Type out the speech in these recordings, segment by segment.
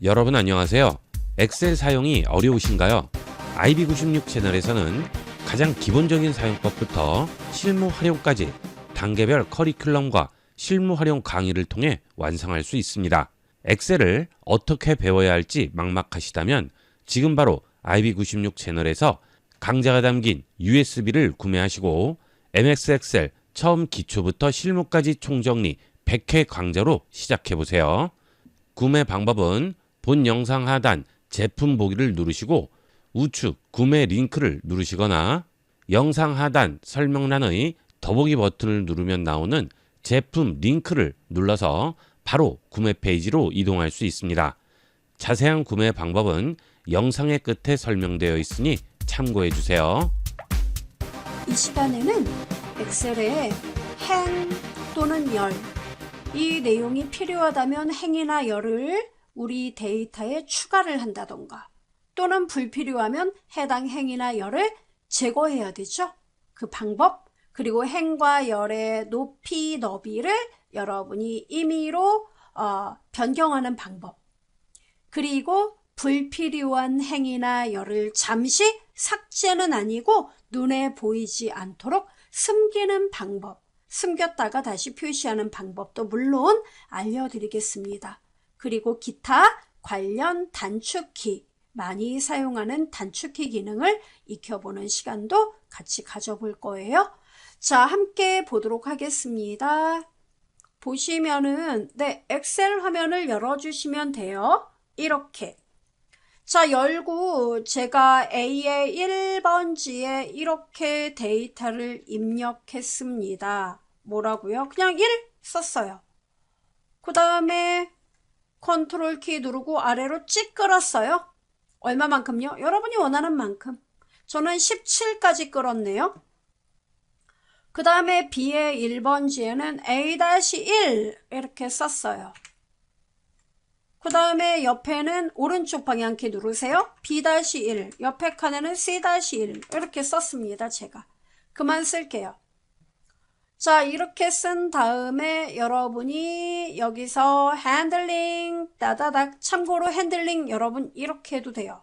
여러분 안녕하세요. 엑셀 사용이 어려우신가요? IB96 채널에서는 가장 기본적인 사용법부터 실무 활용까지 단계별 커리큘럼과 실무 활용 강의를 통해 완성할 수 있습니다. 엑셀을 어떻게 배워야 할지 막막하시다면 지금 바로 IB96 채널에서 강좌가 담긴 USB를 구매하시고 MX 엑셀 처음 기초부터 실무까지 총정리 100회 강좌로 시작해보세요. 구매 방법은 본 영상 하단 제품 보기를 누르시고 우측 구매 링크를 누르시거나 영상 하단 설명란의 더보기 버튼을 누르면 나오는 제품 링크를 눌러서 바로 구매 페이지로 이동할 수 있습니다. 자세한 구매 방법은 영상의 끝에 설명되어 있으니 참고해 주세요. 이 시간에는 엑셀에 행 또는 열, 이 내용이 필요하다면 행이나 열을 우리 데이터에 추가를 한다던가 또는 불필요하면 해당 행이나 열을 제거해야 되죠. 그 방법, 그리고 행과 열의 높이, 너비를 여러분이 임의로 변경하는 방법, 그리고 불필요한 행이나 열을 잠시 삭제는 아니고 눈에 보이지 않도록 숨기는 방법, 숨겼다가 다시 표시하는 방법도 물론 알려드리겠습니다. 그리고 기타 관련 단축키, 많이 사용하는 단축키 기능을 익혀보는 시간도 같이 가져볼 거예요. 자, 함께 보도록 하겠습니다. 보시면은 엑셀 화면을 열어주시면 돼요. 이렇게. 자, 열고 제가 A의 1번지에 이렇게 데이터를 입력했습니다. 뭐라고요? 그냥 1 썼어요. 그 다음에 컨트롤 키 누르고 아래로 끌었어요. 얼마만큼요? 여러분이 원하는 만큼. 저는 17까지 끌었네요. 그 다음에 B의 1번지에는 A-1 이렇게 썼어요. 그 다음에 옆에는 오른쪽 방향키 누르세요. B-1, 옆에 칸에는 C-1 이렇게 썼습니다. 제가 그만 쓸게요. 자, 이렇게 쓴 다음에 여러분이 여기서 핸들링 따다닥, 참고로 핸들링 여러분 이렇게 해도 돼요.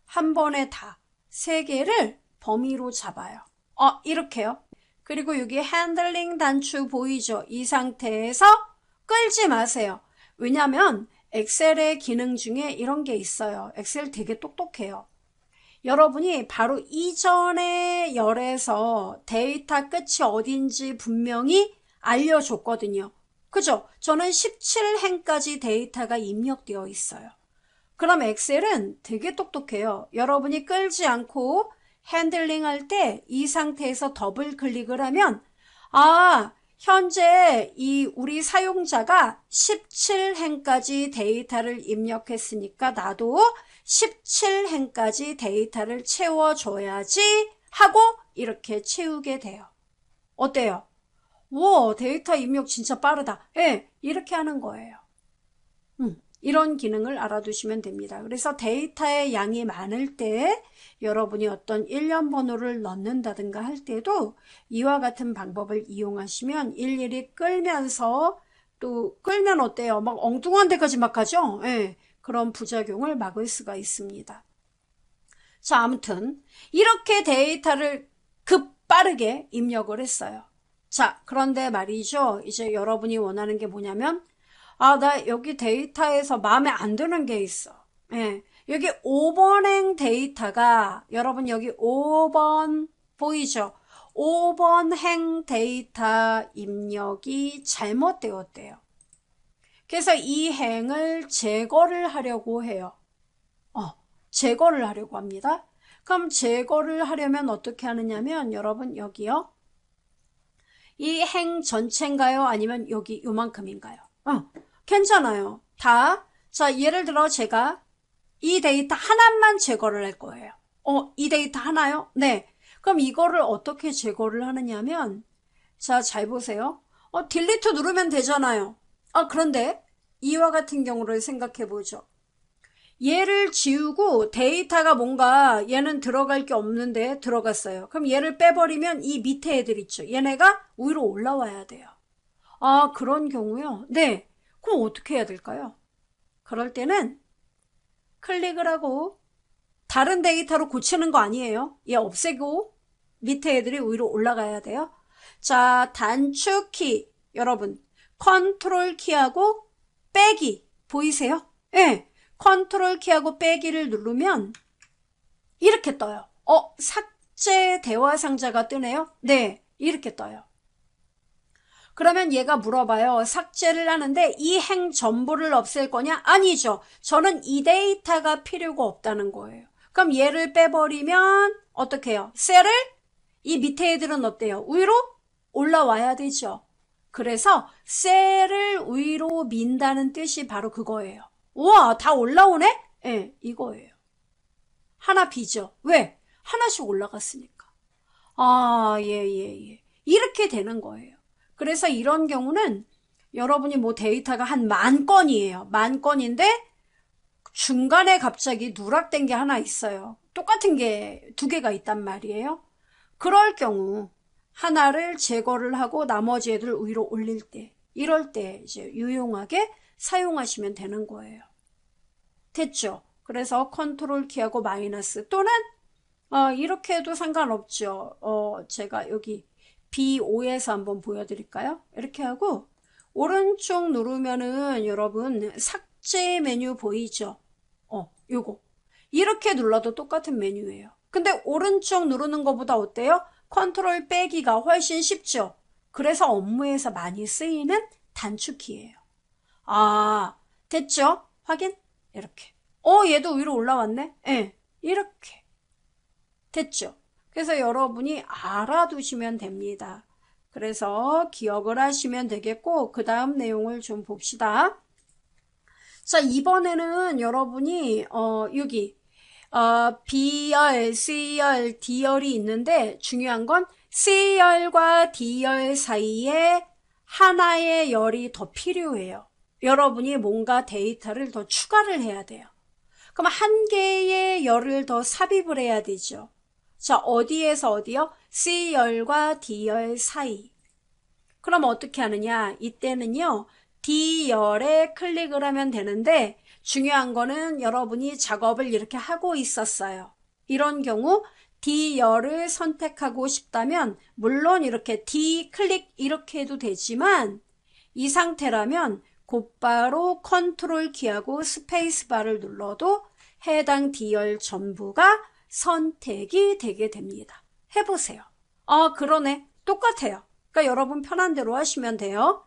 한 번에 다 3개를 범위로 잡아요. 이렇게요. 그리고 여기 핸들링 단추 보이죠? 이 상태에서 끌지 마세요. 왜냐면 엑셀의 기능 중에 이런 게 있어요. 엑셀 되게 똑똑해요. 여러분이 바로 이전의 열에서 데이터 끝이 어딘지 분명히 알려줬거든요. 그죠? 저는 17행까지 데이터가 입력되어 있어요. 그럼 엑셀은 되게 똑똑해요. 여러분이 끌지 않고 핸들링 할 때 이 상태에서 더블 클릭을 하면 현재 이 우리 사용자가 17행까지 데이터를 입력했으니까 나도 17행까지 데이터를 채워줘야지 하고 이렇게 채우게 돼요. 어때요? 와, 데이터 입력 진짜 빠르다. 예, 이렇게 하는 거예요. 이런 기능을 알아두시면 됩니다. 그래서 데이터의 양이 많을 때 여러분이 어떤 일련 번호를 넣는다든가 할 때도 이와 같은 방법을 이용하시면 일일이 끌면서, 또 끌면 어때요? 막 엉뚱한 데까지 막 가죠? 예, 그런 부작용을 막을 수가 있습니다. 자, 아무튼 이렇게 데이터를 급빠르게 입력을 했어요. 자, 그런데 말이죠. 이제 여러분이 원하는 게 뭐냐면 나 여기 데이터에서 마음에 안 드는 게 있어. 예. 여기 5번행 데이터가, 여러분 여기 5번 보이죠? 5번 행 데이터 입력이 잘못되었대요. 그래서 이 행을 제거를 하려고 해요. 제거를 하려고 합니다. 그럼 제거를 하려면 어떻게 하느냐면, 여러분 여기요. 이 행 전체인가요? 아니면 여기 요만큼인가요? 괜찮아요. 자, 예를 들어 제가 이 데이터 하나만 제거를 할 거예요. 이 데이터 하나요? 네. 그럼 이거를 어떻게 제거를 하느냐면, 자, 잘 보세요. 딜리트 누르면 되잖아요. 그런데 이와 같은 경우를 생각해 보죠. 얘를 지우고 데이터가 뭔가 얘는 들어갈 게 없는데 들어갔어요. 그럼 얘를 빼버리면 이 밑에 애들 있죠. 얘네가 위로 올라와야 돼요. 그런 경우요. 네. 그럼 어떻게 해야 될까요? 그럴 때는 클릭을 하고 다른 데이터로 고치는 거 아니에요. 얘 없애고 밑에 애들이 위로 올라가야 돼요. 자, 단축키 여러분 컨트롤 키하고 빼기 보이세요? 예, 컨트롤 키하고 빼기를 누르면 이렇게 떠요. 삭제 대화 상자가 뜨네요. 네, 이렇게 떠요. 그러면 얘가 물어봐요. 삭제를 하는데 이 행 전부를 없앨 거냐? 아니죠. 저는 이 데이터가 필요가 없다는 거예요. 그럼 얘를 빼버리면 어떻게 해요? 셀을 이 밑에 애들은 어때요? 위로 올라와야 되죠. 그래서 셀을 위로 민다는 뜻이 바로 그거예요. 우와, 다 올라오네? 네, 이거예요. 하나 비죠. 왜? 하나씩 올라갔으니까. 아, 예. 이렇게 되는 거예요. 그래서 이런 경우는 여러분이 뭐 데이터가 한 10,000건이에요. 10,000건인데 중간에 갑자기 누락된 게 하나 있어요. 똑같은 게 2개가 있단 말이에요. 그럴 경우 하나를 제거를 하고 나머지 애들 위로 올릴 때, 이럴 때 이제 유용하게 사용하시면 되는 거예요. 됐죠? 그래서 컨트롤 키하고 마이너스 또는 이렇게 해도 상관없죠. 제가 여기 B5에서 한번 보여드릴까요? 이렇게 하고 오른쪽 누르면은 여러분 삭제 메뉴 보이죠? 요거 이렇게 눌러도 똑같은 메뉴예요. 근데 오른쪽 누르는 것보다 어때요? 컨트롤 빼기가 훨씬 쉽죠? 그래서 업무에서 많이 쓰이는 단축키예요. 아, 됐죠? 확인? 이렇게. 얘도 위로 올라왔네? 예, 이렇게. 됐죠? 그래서 여러분이 알아두시면 됩니다. 그래서 기억을 하시면 되겠고 그 다음 내용을 좀 봅시다. 자, 이번에는 여러분이 여기 B열, C열, D열이 있는데 중요한 건 C열과 D열 사이에 하나의 열이 더 필요해요. 여러분이 뭔가 데이터를 더 추가를 해야 돼요. 그럼 한 개의 열을 더 삽입을 해야 되죠. 자, 어디에서 어디요? C열과 D열 사이. 그럼 어떻게 하느냐? 이때는요, D열에 클릭을 하면 되는데 중요한 거는 여러분이 작업을 이렇게 하고 있었어요. 이런 경우 D열을 선택하고 싶다면 물론 이렇게 D 클릭 이렇게 해도 되지만 이 상태라면 곧바로 컨트롤 키하고 스페이스 바를 눌러도 해당 D열 전부가 선택이 되게 됩니다. 해보세요. 그러네. 똑같아요. 그러니까 여러분 편한 대로 하시면 돼요.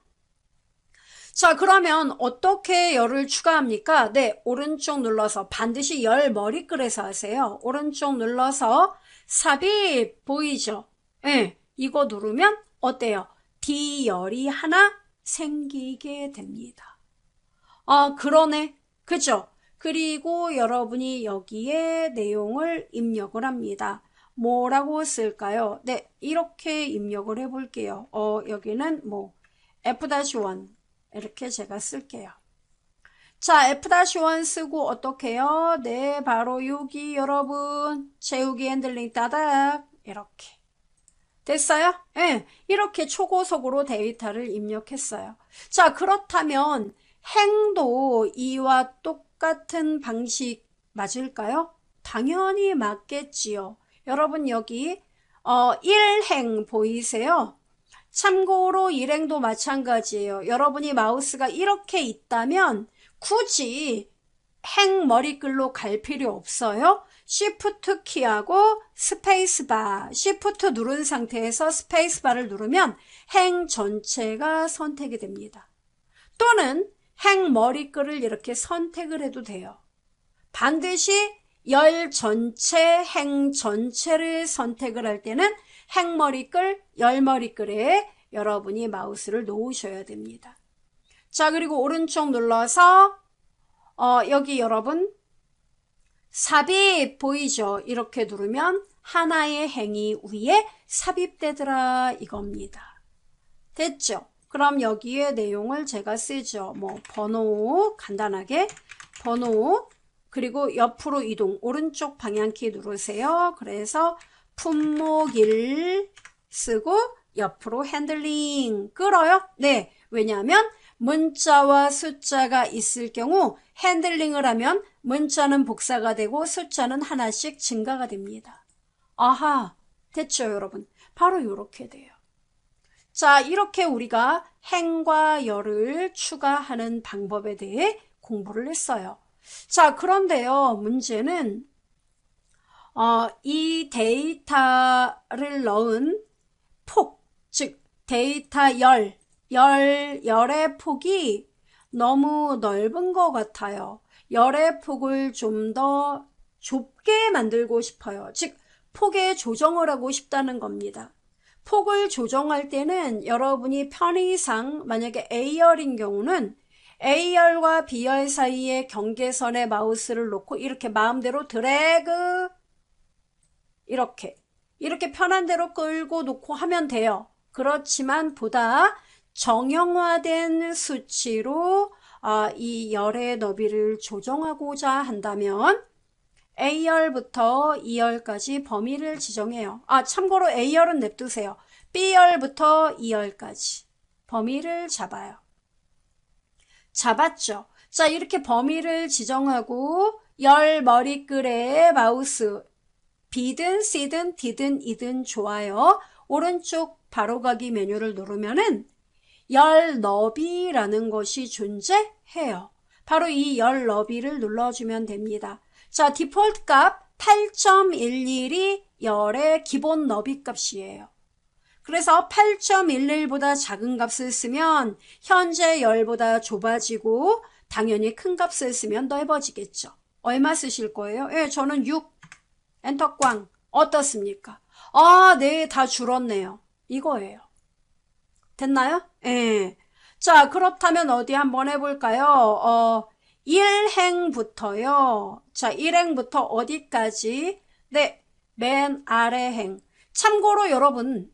자, 그러면 어떻게 열을 추가합니까? 네, 오른쪽 눌러서 반드시 열 머리글에서 하세요. 오른쪽 눌러서 삽입 보이죠? 네, 이거 누르면 어때요? D열이 하나 생기게 됩니다. 그러네. 그죠? 그리고 여러분이 여기에 내용을 입력을 합니다. 뭐라고 쓸까요? 네, 이렇게 입력을 해볼게요. 여기는 뭐 F-1 이렇게 제가 쓸게요. 자, F-1 쓰고 어떻게 해요? 네, 바로 여기 여러분 채우기 핸들링 따닥 이렇게 됐어요? 네, 이렇게 초고속으로 데이터를 입력했어요. 자, 그렇다면 행도 이와 똑같은 방식 맞을까요? 당연히 맞겠지요. 여러분 여기 1행 보이세요? 참고로 1행도 마찬가지예요. 여러분이 마우스가 이렇게 있다면 굳이 행 머리글로 갈 필요 없어요. Shift 키하고 스페이스바, Shift 누른 상태에서 스페이스바를 누르면 행 전체가 선택이 됩니다. 또는 행 머리글을 이렇게 선택을 해도 돼요. 반드시 열 전체, 행 전체를 선택을 할 때는 행 머리글, 열 머리글에 여러분이 마우스를 놓으셔야 됩니다. 자, 그리고 오른쪽 눌러서 여기 여러분 삽입 보이죠? 이렇게 누르면 하나의 행이 위에 삽입되더라 이겁니다. 됐죠? 그럼 여기에 내용을 제가 쓰죠. 뭐 번호 간단하게 번호 그리고 옆으로 이동 오른쪽 방향키 누르세요. 그래서 품목일 쓰고 옆으로 핸들링 끌어요. 네, 왜냐하면 문자와 숫자가 있을 경우 핸들링을 하면 문자는 복사가 되고 숫자는 하나씩 증가가 됩니다. 아하, 됐죠, 여러분? 바로 이렇게 돼요. 자, 이렇게 우리가 행과 열을 추가하는 방법에 대해 공부를 했어요. 자, 그런데요, 문제는 이 데이터를 넣은 폭, 즉 데이터 열의 폭이 너무 넓은 것 같아요. 열의 폭을 좀 더 좁게 만들고 싶어요. 즉 폭의 조정을 하고 싶다는 겁니다. 폭을 조정할 때는 여러분이 편의상 만약에 A열인 경우는 A열과 B열 사이의 경계선에 마우스를 놓고 이렇게 마음대로 드래그 이렇게 편한 대로 끌고 놓고 하면 돼요. 그렇지만 보다 정형화된 수치로 이 열의 너비를 조정하고자 한다면 A열부터 E열까지 범위를 지정해요. 참고로 A열은 냅두세요. B열부터 E열까지 범위를 잡아요. 잡았죠. 자, 이렇게 범위를 지정하고 열 머리글에 마우스 B든 C든 D든 E든 좋아요. 오른쪽 바로가기 메뉴를 누르면은 열 너비라는 것이 존재해요. 바로 이 열 너비를 눌러주면 됩니다. 자, 디폴트 값 8.11이 열의 기본 너비 값이에요. 그래서 8.11보다 작은 값을 쓰면 현재 열보다 좁아지고 당연히 큰 값을 쓰면 넓어지겠죠. 얼마 쓰실 거예요? 예, 저는 6. 엔터 꽝. 어떻습니까? 네, 다 줄었네요. 이거예요. 됐나요? 예. 자, 그렇다면 어디 한번 해볼까요? 1행부터요. 자, 1행부터 어디까지? 네, 맨 아래 행. 참고로 여러분,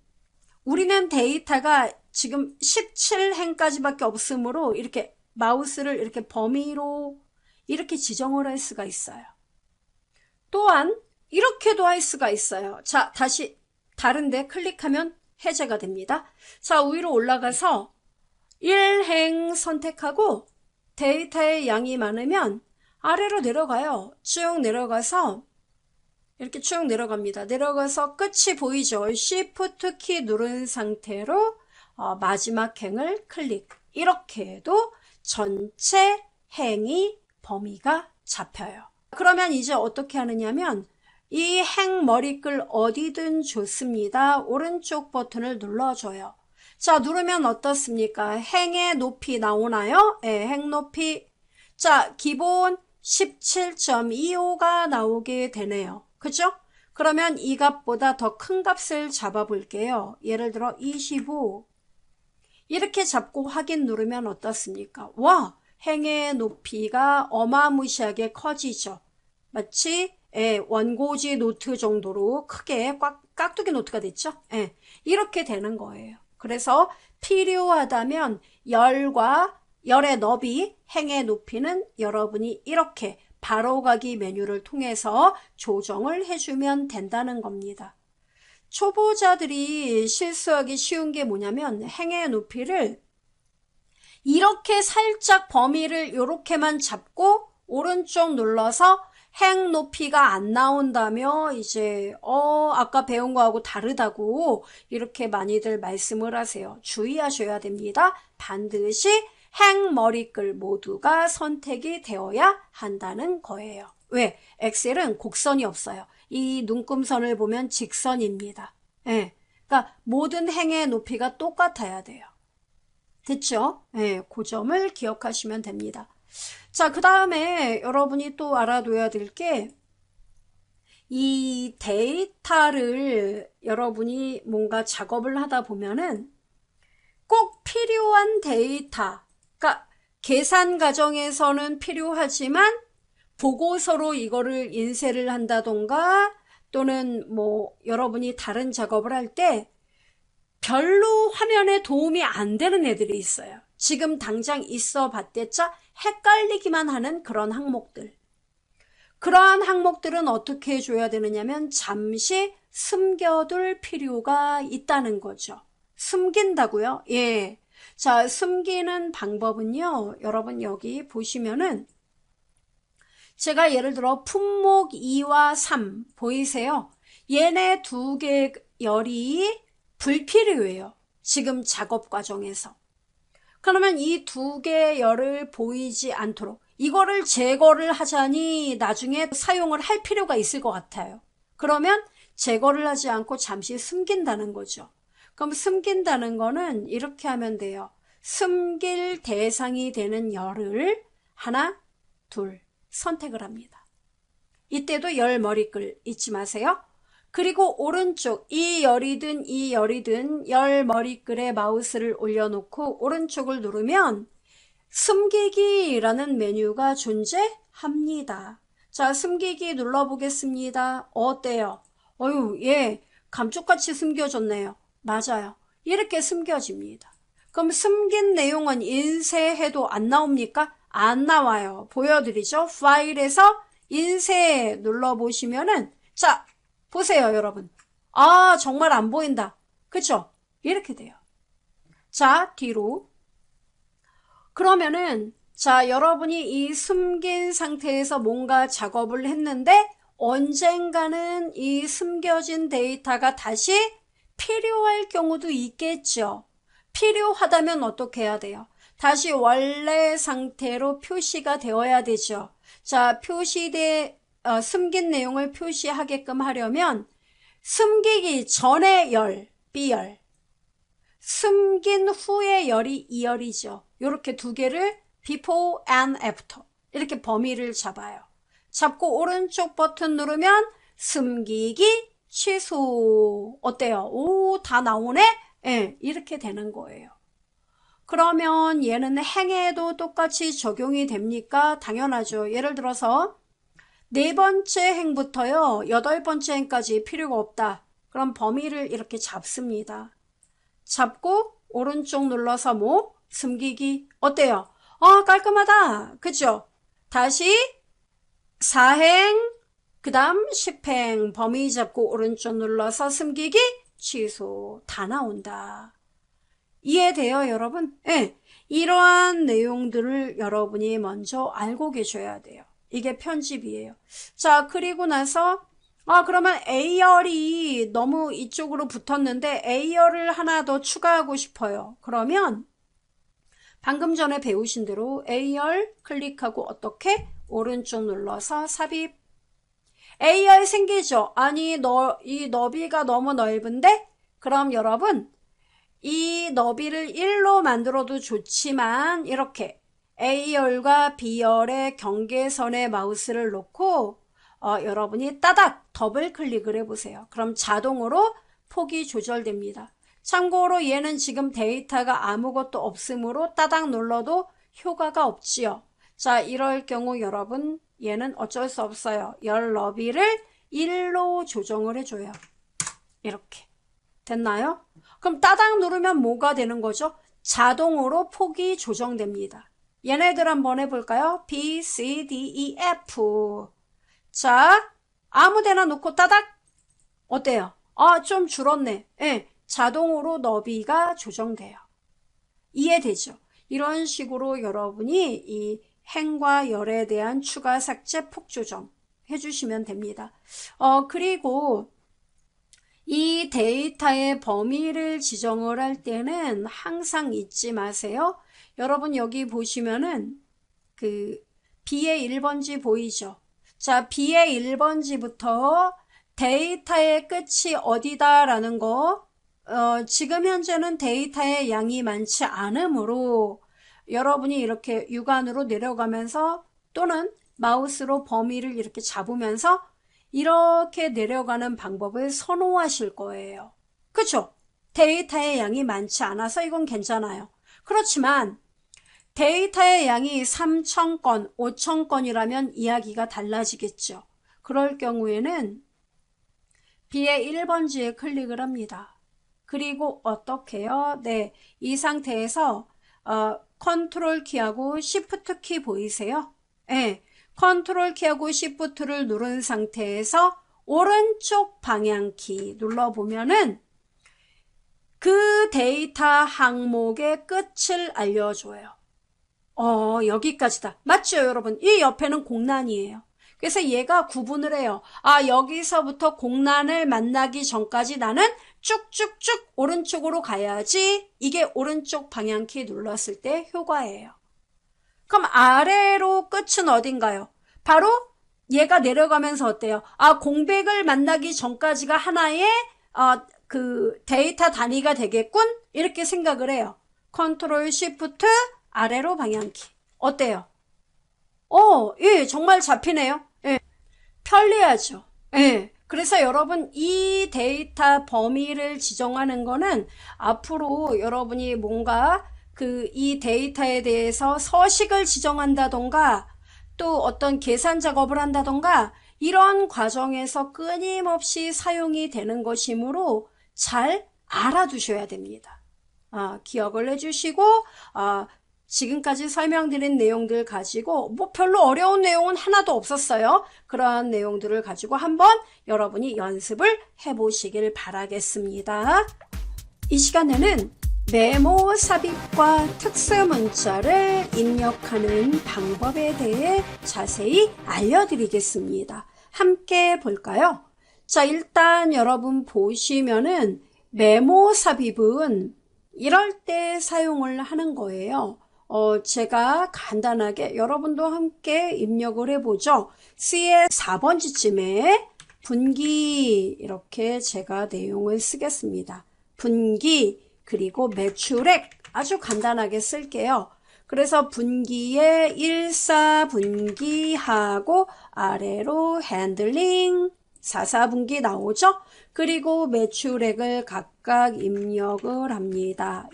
우리는 데이터가 지금 17행까지밖에 없으므로 이렇게 마우스를 이렇게 범위로 이렇게 지정을 할 수가 있어요. 또한 이렇게도 할 수가 있어요. 자, 다시 다른데 클릭하면 해제가 됩니다. 자, 위로 올라가서 1행 선택하고 데이터의 양이 많으면 아래로 내려가요. 쭉 내려가서 이렇게 쭉 내려갑니다. 내려가서 끝이 보이죠? Shift 키 누른 상태로 마지막 행을 클릭. 이렇게 해도 전체 행이 범위가 잡혀요. 그러면 이제 어떻게 하느냐면 이 행 머리글 어디든 좋습니다. 오른쪽 버튼을 눌러줘요. 자, 누르면 어떻습니까? 행의 높이 나오나요? 네, 행 높이. 자, 기본 17.25가 나오게 되네요. 그죠? 그러면 이 값보다 더 큰 값을 잡아볼게요. 예를 들어 25. 이렇게 잡고 확인 누르면 어떻습니까? 와, 행의 높이가 어마무시하게 커지죠. 마치 원고지 노트 정도로 크게 깍두기 노트가 됐죠? 이렇게 되는 거예요. 그래서 필요하다면 열의 너비, 행의 높이는 여러분이 이렇게 바로가기 메뉴를 통해서 조정을 해주면 된다는 겁니다. 초보자들이 실수하기 쉬운 게 뭐냐면 행의 높이를 이렇게 살짝 범위를 이렇게만 잡고 오른쪽 눌러서 행 높이가 안 나온다며 이제 아까 배운 거하고 다르다고 이렇게 많이들 말씀을 하세요. 주의하셔야 됩니다. 반드시 행 머리글 모두가 선택이 되어야 한다는 거예요. 왜? 엑셀은 곡선이 없어요. 이 눈금선을 보면 직선입니다. 그러니까 모든 행의 높이가 똑같아야 돼요. 됐죠? 그 점을 기억하시면 됩니다. 자, 그 다음에 여러분이 또 알아둬야 될 게 이 데이터를 여러분이 뭔가 작업을 하다 보면은 꼭 필요한 데이터, 그러니까 계산 과정에서는 필요하지만 보고서로 이거를 인쇄를 한다던가 또는 뭐 여러분이 다른 작업을 할 때 별로 화면에 도움이 안 되는 애들이 있어요. 지금 당장 있어 봤댔자 헷갈리기만 하는 그런 항목들. 그러한 항목들은 어떻게 해줘야 되느냐면 잠시 숨겨둘 필요가 있다는 거죠. 숨긴다고요? 예. 자, 숨기는 방법은요. 여러분 여기 보시면은 제가 예를 들어 품목 2와 3 보이세요? 얘네 두 개 열이 불필요해요. 지금 작업 과정에서. 그러면 이 두 개 열을 보이지 않도록 이거를 제거를 하자니 나중에 사용을 할 필요가 있을 것 같아요. 그러면 제거를 하지 않고 잠시 숨긴다는 거죠. 그럼 숨긴다는 거는 이렇게 하면 돼요. 숨길 대상이 되는 열을 하나, 둘 선택을 합니다. 이때도 열 머리글 잊지 마세요. 그리고 오른쪽 이 열이든 열 머리글에 마우스를 올려놓고 오른쪽을 누르면 숨기기라는 메뉴가 존재합니다. 자, 숨기기 눌러보겠습니다. 어때요? 얘 감쪽같이 숨겨졌네요. 맞아요. 이렇게 숨겨집니다. 그럼 숨긴 내용은 인쇄해도 안 나옵니까? 안 나와요. 보여드리죠. 파일에서 인쇄 눌러보시면은 자, 보세요 여러분. 아, 정말 안 보인다. 그쵸? 이렇게 돼요. 자, 뒤로. 그러면은 자, 여러분이 이 숨긴 상태에서 뭔가 작업을 했는데 언젠가는 이 숨겨진 데이터가 다시 필요할 경우도 있겠죠. 필요하다면 어떻게 해야 돼요? 다시 원래 상태로 표시가 되어야 되죠. 자, 숨긴 내용을 표시하게끔 하려면 숨기기 전의 열, B열, 숨긴 후의 열이 2열이죠. 이렇게 두 개를 before and after 이렇게 범위를 잡아요. 잡고 오른쪽 버튼 누르면 숨기기 취소. 어때요? 오, 다 나오네? 예, 이렇게 되는 거예요. 그러면 얘는 행에도 똑같이 적용이 됩니까? 당연하죠. 예를 들어서 네 번째 행부터요, 8번째 행까지 필요가 없다. 그럼 범위를 이렇게 잡습니다. 잡고 오른쪽 눌러서 숨기기. 어때요? 깔끔하다. 그죠? 다시 4행, 그 다음 10행 범위 잡고 오른쪽 눌러서 숨기기 취소. 다 나온다. 이해돼요, 여러분? 네. 이러한 내용들을 여러분이 먼저 알고 계셔야 돼요. 이게 편집이에요. 자, 그리고 나서 그러면 A열이 너무 이쪽으로 붙었는데 A열을 하나 더 추가하고 싶어요. 그러면 방금 전에 배우신 대로 A열 클릭하고 어떻게? 오른쪽 눌러서 삽입. A열 생기죠? 아니, 이 너비가 너무 넓은데? 그럼 여러분, 이 너비를 1로 만들어도 좋지만 이렇게 A열과 B열의 경계선에 마우스를 놓고 여러분이 따닥 더블 클릭을 해보세요. 그럼 자동으로 폭이 조절됩니다. 참고로 얘는 지금 데이터가 아무것도 없으므로 따닥 눌러도 효과가 없지요. 자, 이럴 경우 여러분 얘는 어쩔 수 없어요. 열 너비를 1로 조정을 해줘요. 이렇게. 됐나요? 그럼 따닥 누르면 뭐가 되는 거죠? 자동으로 폭이 조정됩니다. 얘네들 한번 해볼까요? B, C, D, E, F. 자, 아무데나 놓고 따닥. 어때요? 좀 줄었네. 네, 자동으로 너비가 조정돼요. 이해되죠? 이런 식으로 여러분이 이 행과 열에 대한 추가 삭제 폭 조정 해주시면 됩니다. 그리고 이 데이터의 범위를 지정을 할 때는 항상 잊지 마세요. 여러분 여기 보시면은 그 B의 1번지 보이죠? 자, B의 1번지부터 데이터의 끝이 어디다라는 거 지금 현재는 데이터의 양이 많지 않으므로 여러분이 이렇게 육안으로 내려가면서 또는 마우스로 범위를 이렇게 잡으면서 이렇게 내려가는 방법을 선호하실 거예요. 그쵸? 데이터의 양이 많지 않아서 이건 괜찮아요. 그렇지만 데이터의 양이 3,000건, 5,000건이라면 이야기가 달라지겠죠. 그럴 경우에는 B의 1번지에 클릭을 합니다. 그리고 어떻게 해요? 네, 이 상태에서 컨트롤 키하고 시프트 키 보이세요? 네, 컨트롤 키하고 시프트를 누른 상태에서 오른쪽 방향키 눌러보면은 그 데이터 항목의 끝을 알려줘요. 여기까지다. 맞죠, 여러분? 이 옆에는 공란이에요. 그래서 얘가 구분을 해요. 여기서부터 공란을 만나기 전까지 나는 쭉쭉쭉 오른쪽으로 가야지. 이게 오른쪽 방향키 눌렀을 때 효과예요. 그럼 아래로 끝은 어딘가요? 바로 얘가 내려가면서 어때요? 공백을 만나기 전까지가 하나의 그 데이터 단위가 되겠군? 이렇게 생각을 해요. 컨트롤 쉬프트 아래로 방향키. 어때요? 예, 정말 잡히네요. 예. 편리하죠. 예. 그래서 여러분 이 데이터 범위를 지정하는 거는 앞으로 여러분이 뭔가 이 데이터에 대해서 서식을 지정한다던가 또 어떤 계산 작업을 한다던가 이런 과정에서 끊임없이 사용이 되는 것이므로 잘 알아두셔야 됩니다. 기억을 해주시고 지금까지 설명드린 내용들 가지고 별로 어려운 내용은 하나도 없었어요. 그러한 내용들을 가지고 한번 여러분이 연습을 해보시길 바라겠습니다. 이 시간에는 메모 삽입과 특수 문자를 입력하는 방법에 대해 자세히 알려드리겠습니다. 함께 볼까요? 자, 일단 여러분 보시면은 메모 삽입은 이럴 때 사용을 하는 거예요. 제가 간단하게 여러분도 함께 입력을 해보죠. C의 4번지쯤에 분기 이렇게 제가 내용을 쓰겠습니다. 분기 그리고 매출액 아주 간단하게 쓸게요. 그래서 분기에 1사분기하고 아래로 핸들링 4사분기 나오죠? 그리고 매출액을 각각 입력을 합니다.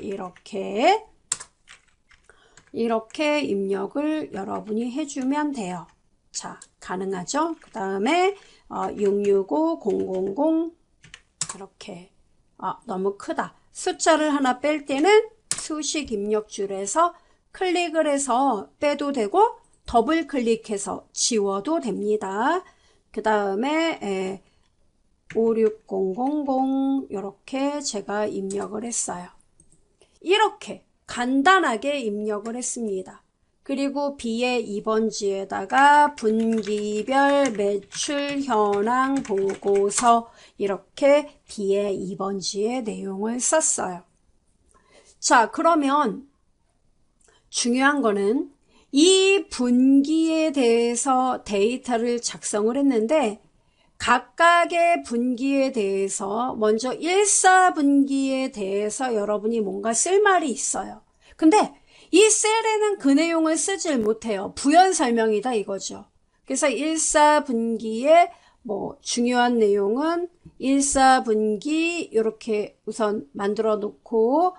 이렇게 입력을 여러분이 해주면 돼요. 자, 가능하죠? 그 다음에 665000 이렇게 너무 크다. 숫자를 하나 뺄 때는 수식 입력줄에서 클릭을 해서 빼도 되고 더블 클릭해서 지워도 됩니다. 그 다음에 56000 이렇게 제가 입력을 했어요. 이렇게 간단하게 입력을 했습니다. 그리고 B의 2번지에다가 분기별 매출 현황 보고서 이렇게 B의 2번지의 내용을 썼어요. 자, 그러면 중요한 거는 이 분기에 대해서 데이터를 작성을 했는데 각각의 분기에 대해서 먼저 1사분기에 대해서 여러분이 뭔가 쓸 말이 있어요. 근데 이 셀에는 그 내용을 쓰질 못해요. 부연 설명이다 이거죠. 그래서 1사분기에 중요한 내용은 1사분기 이렇게 우선 만들어 놓고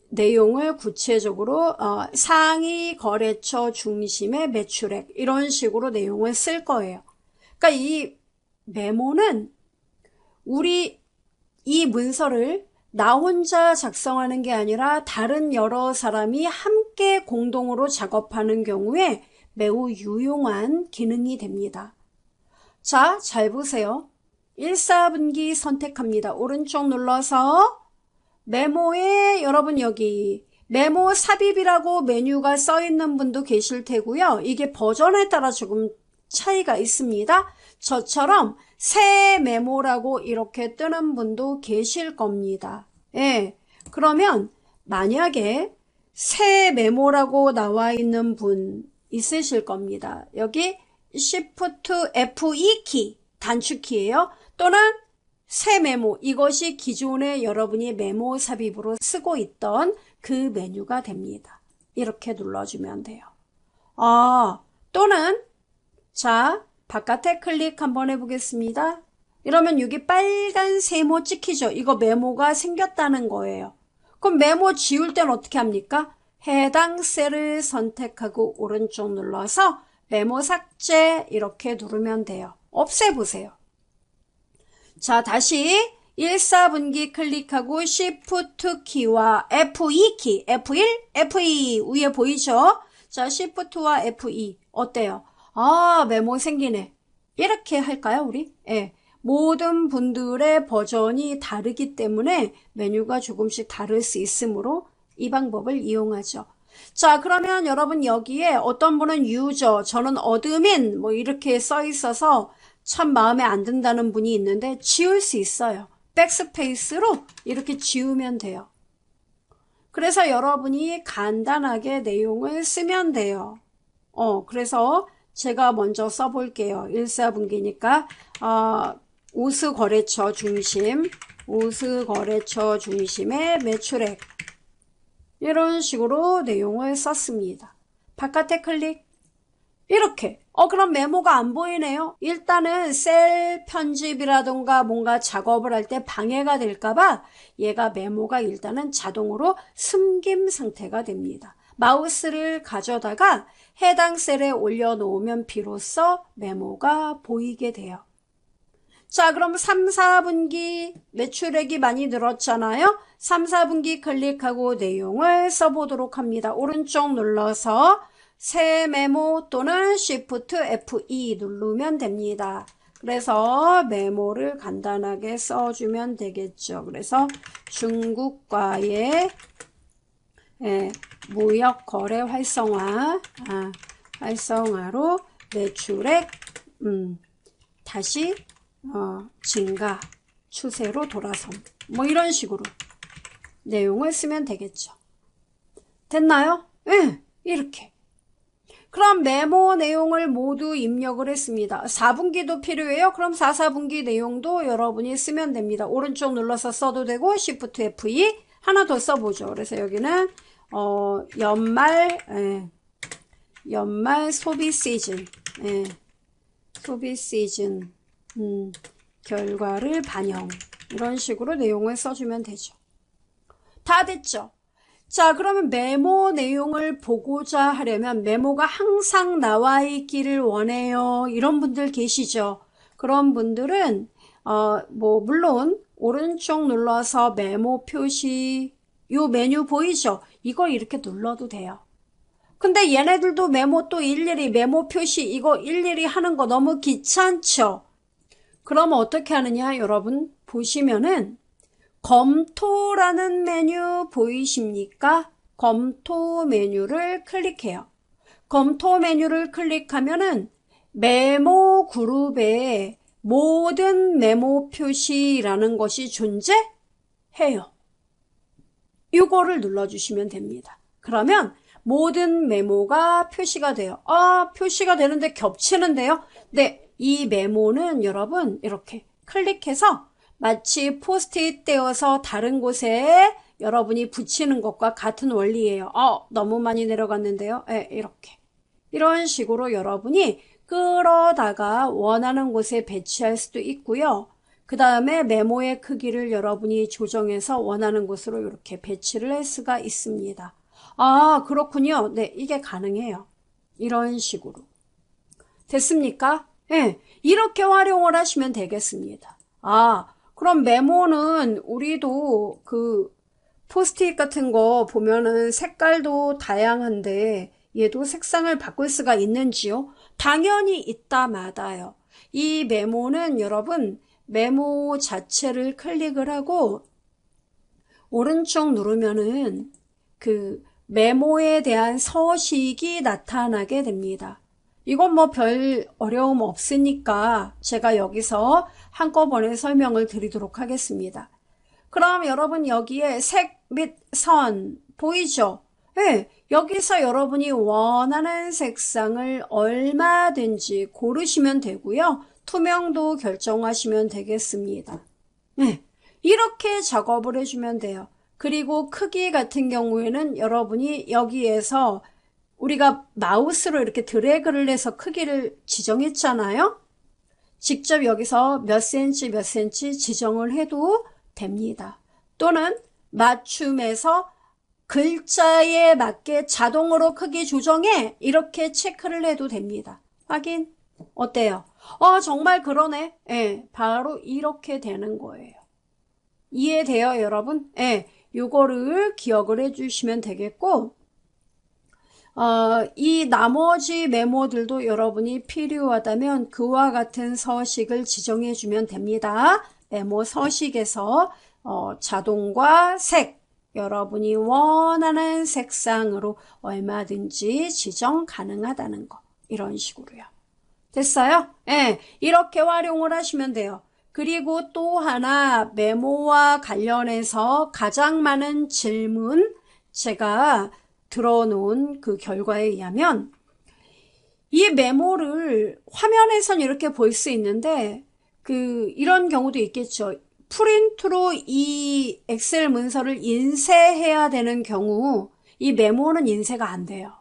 내용을 구체적으로 상위 거래처 중심의 매출액 이런 식으로 내용을 쓸 거예요. 그러니까 이 메모는 우리 이 문서를 나 혼자 작성하는 게 아니라 다른 여러 사람이 함께 공동으로 작업하는 경우에 매우 유용한 기능이 됩니다. 자, 잘 보세요. 1사분기 선택합니다. 오른쪽 눌러서 메모에 여러분 여기 메모 삽입이라고 메뉴가 써 있는 분도 계실 테고요. 이게 버전에 따라 조금 차이가 있습니다. 저처럼 새 메모라고 이렇게 뜨는 분도 계실 겁니다. 예. 그러면 만약에 새 메모라고 나와 있는 분 있으실 겁니다. 여기 Shift F2 키 단축키예요. 또는 새 메모 이것이 기존에 여러분이 메모 삽입으로 쓰고 있던 그 메뉴가 됩니다. 이렇게 눌러주면 돼요. 또는 자 바깥에 클릭 한번 해보겠습니다. 이러면 여기 빨간 세모 찍히죠. 이거 메모가 생겼다는 거예요. 그럼 메모 지울 땐 어떻게 합니까? 해당 셀을 선택하고 오른쪽 눌러서 메모 삭제 이렇게 누르면 돼요. 없애보세요. 자, 다시 1사분기 클릭하고 Shift 키와 F2 키, F1, F2 위에 보이죠? 자, Shift와 F2 어때요? 메모 생기네. 이렇게 할까요, 우리? 예. 모든 분들의 버전이 다르기 때문에 메뉴가 조금씩 다를 수 있으므로 이 방법을 이용하죠. 자, 그러면 여러분 여기에 어떤 분은 유저, 저는 어드민 뭐 이렇게 써 있어서 참 마음에 안 든다는 분이 있는데 지울 수 있어요. 백스페이스로 이렇게 지우면 돼요. 그래서 여러분이 간단하게 내용을 쓰면 돼요. 그래서 제가 먼저 써볼게요. 1사분기니까 우스거래처 중심의 매출액 이런 식으로 내용을 썼습니다. 바깥에 클릭 이렇게 그럼 메모가 안 보이네요. 일단은 셀 편집이라던가 뭔가 작업을 할 때 방해가 될까봐 얘가 메모가 일단은 자동으로 숨김 상태가 됩니다. 마우스를 가져다가 해당 셀에 올려놓으면 비로소 메모가 보이게 돼요. 자, 그럼 3, 4분기 매출액이 많이 늘었잖아요. 3, 4분기 클릭하고 내용을 써보도록 합니다. 오른쪽 눌러서 새 메모 또는 Shift F2 누르면 됩니다. 그래서 메모를 간단하게 써주면 되겠죠. 그래서 중국과의 무역 거래 활성화로 매출액 다시 증가 추세로 돌아선 뭐 이런 식으로 내용을 쓰면 되겠죠. 됐나요? 네, 이렇게. 그럼 메모 내용을 모두 입력을 했습니다. 4분기도 필요해요? 그럼 4, 4분기 내용도 여러분이 쓰면 됩니다. 오른쪽 눌러서 써도 되고 Shift F2 하나 더 써보죠. 그래서 여기는 연말 소비 시즌 결과를 반영 이런 식으로 내용을 써주면 되죠. 다 됐죠? 자, 그러면 메모 내용을 보고자 하려면 메모가 항상 나와 있기를 원해요. 이런 분들 계시죠? 그런 분들은 물론 오른쪽 눌러서 메모 표시 요 메뉴 보이죠? 이거 이렇게 눌러도 돼요. 근데 얘네들도 메모 또 일일이 메모 표시 이거 일일이 하는 거 너무 귀찮죠? 그럼 어떻게 하느냐? 여러분 보시면은 검토라는 메뉴 보이십니까? 검토 메뉴를 클릭해요. 검토 메뉴를 클릭하면은 메모 그룹에 모든 메모 표시라는 것이 존재해요. 이거를 눌러주시면 됩니다. 그러면 모든 메모가 표시가 돼요. 표시가 되는데 겹치는데요? 네, 이 메모는 여러분 이렇게 클릭해서 마치 포스트잇 떼어서 다른 곳에 여러분이 붙이는 것과 같은 원리예요. 너무 많이 내려갔는데요. 이렇게. 이런 식으로 여러분이 끌어다가 원하는 곳에 배치할 수도 있고요. 그 다음에 메모의 크기를 여러분이 조정해서 원하는 곳으로 이렇게 배치를 할 수가 있습니다. 그렇군요. 네, 이게 가능해요. 이런 식으로. 됐습니까? 네, 이렇게 활용을 하시면 되겠습니다. 그럼 메모는 우리도 포스트잇 같은 거 보면은 색깔도 다양한데 얘도 색상을 바꿀 수가 있는지요? 당연히 있다 마다요. 이 메모는 여러분 메모 자체를 클릭을 하고 오른쪽 누르면은 메모에 대한 서식이 나타나게 됩니다. 이건 뭐 별 어려움 없으니까 제가 여기서 한꺼번에 설명을 드리도록 하겠습니다. 그럼 여러분 여기에 색 및 선 보이죠? 네, 여기서 여러분이 원하는 색상을 얼마든지 고르시면 되고요. 투명도 결정하시면 되겠습니다. 네, 이렇게 작업을 해주면 돼요. 그리고 크기 같은 경우에는 여러분이 여기에서 우리가 마우스로 이렇게 드래그를 해서 크기를 지정했잖아요. 직접 여기서 몇 센치 몇 센치 지정을 해도 됩니다. 또는 맞춤해서 글자에 맞게 자동으로 크기 조정해 이렇게 체크를 해도 됩니다. 확인 어때요? 정말 그러네. 바로 이렇게 되는 거예요. 이해돼요, 여러분? 요거를 기억을 해주시면 되겠고 이 나머지 메모들도 여러분이 필요하다면 그와 같은 서식을 지정해 주면 됩니다. 메모 서식에서 자동과 색, 여러분이 원하는 색상으로 얼마든지 지정 가능하다는 거. 이런 식으로요. 됐어요? 예, 이렇게 활용을 하시면 돼요. 그리고 또 하나 메모와 관련해서 가장 많은 질문 제가 들어놓은 그 결과에 의하면 이 메모를 화면에선 이렇게 볼 수 있는데 이런 경우도 있겠죠. 프린트로 이 엑셀 문서를 인쇄해야 되는 경우 이 메모는 인쇄가 안 돼요.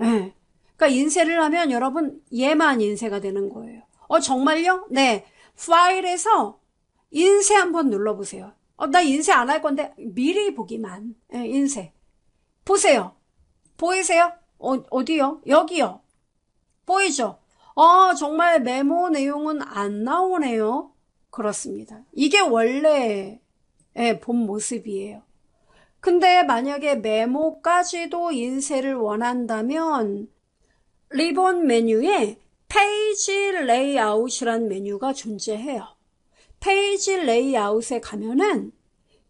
예. 그러니까 인쇄를 하면 여러분 얘만 인쇄가 되는 거예요. 정말요? 네. 파일에서 인쇄 한번 눌러보세요. 나 인쇄 안 할 건데 미리 보기만. 예, 인쇄. 보세요. 보이세요? 어디요? 여기요. 보이죠? 정말 메모 내용은 안 나오네요. 그렇습니다. 이게 원래 본 모습이에요. 근데 만약에 메모까지도 인쇄를 원한다면 리본 메뉴에 페이지 레이아웃이란 메뉴가 존재해요. 페이지 레이아웃에 가면은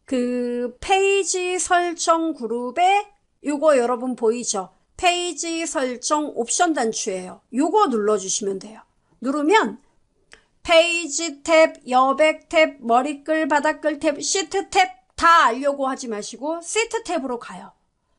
그 페이지 설정 그룹에 요거 여러분 보이죠? 페이지 설정 옵션 단추예요. 요거 눌러주시면 돼요. 누르면 페이지 탭, 여백 탭, 머리글, 바닥글 탭, 시트 탭 다 알려고 하지 마시고 시트 탭으로 가요.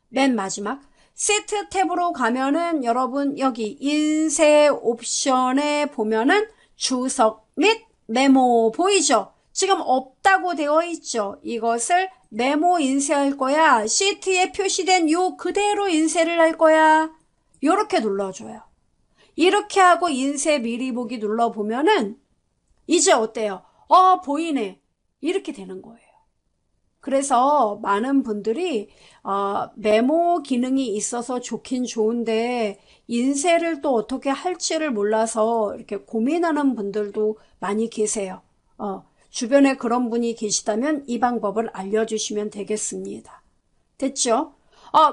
맨 마지막 시트 탭으로 가면은 여러분 여기 인쇄 옵션에 보면은 주석 및 메모 보이죠? 지금 없다고 되어 있죠? 이것을 메모 인쇄할 거야? 시트에 표시된 요 그대로 인쇄를 할 거야? 요렇게 눌러줘요. 이렇게 하고 인쇄 미리 보기 눌러보면은 이제 어때요? 보이네. 이렇게 되는 거예요. 그래서 많은 분들이 메모 기능이 있어서 좋긴 좋은데 인쇄를 또 어떻게 할지를 몰라서 이렇게 고민하는 분들도 많이 계세요. 주변에 그런 분이 계시다면 이 방법을 알려주시면 되겠습니다. 됐죠?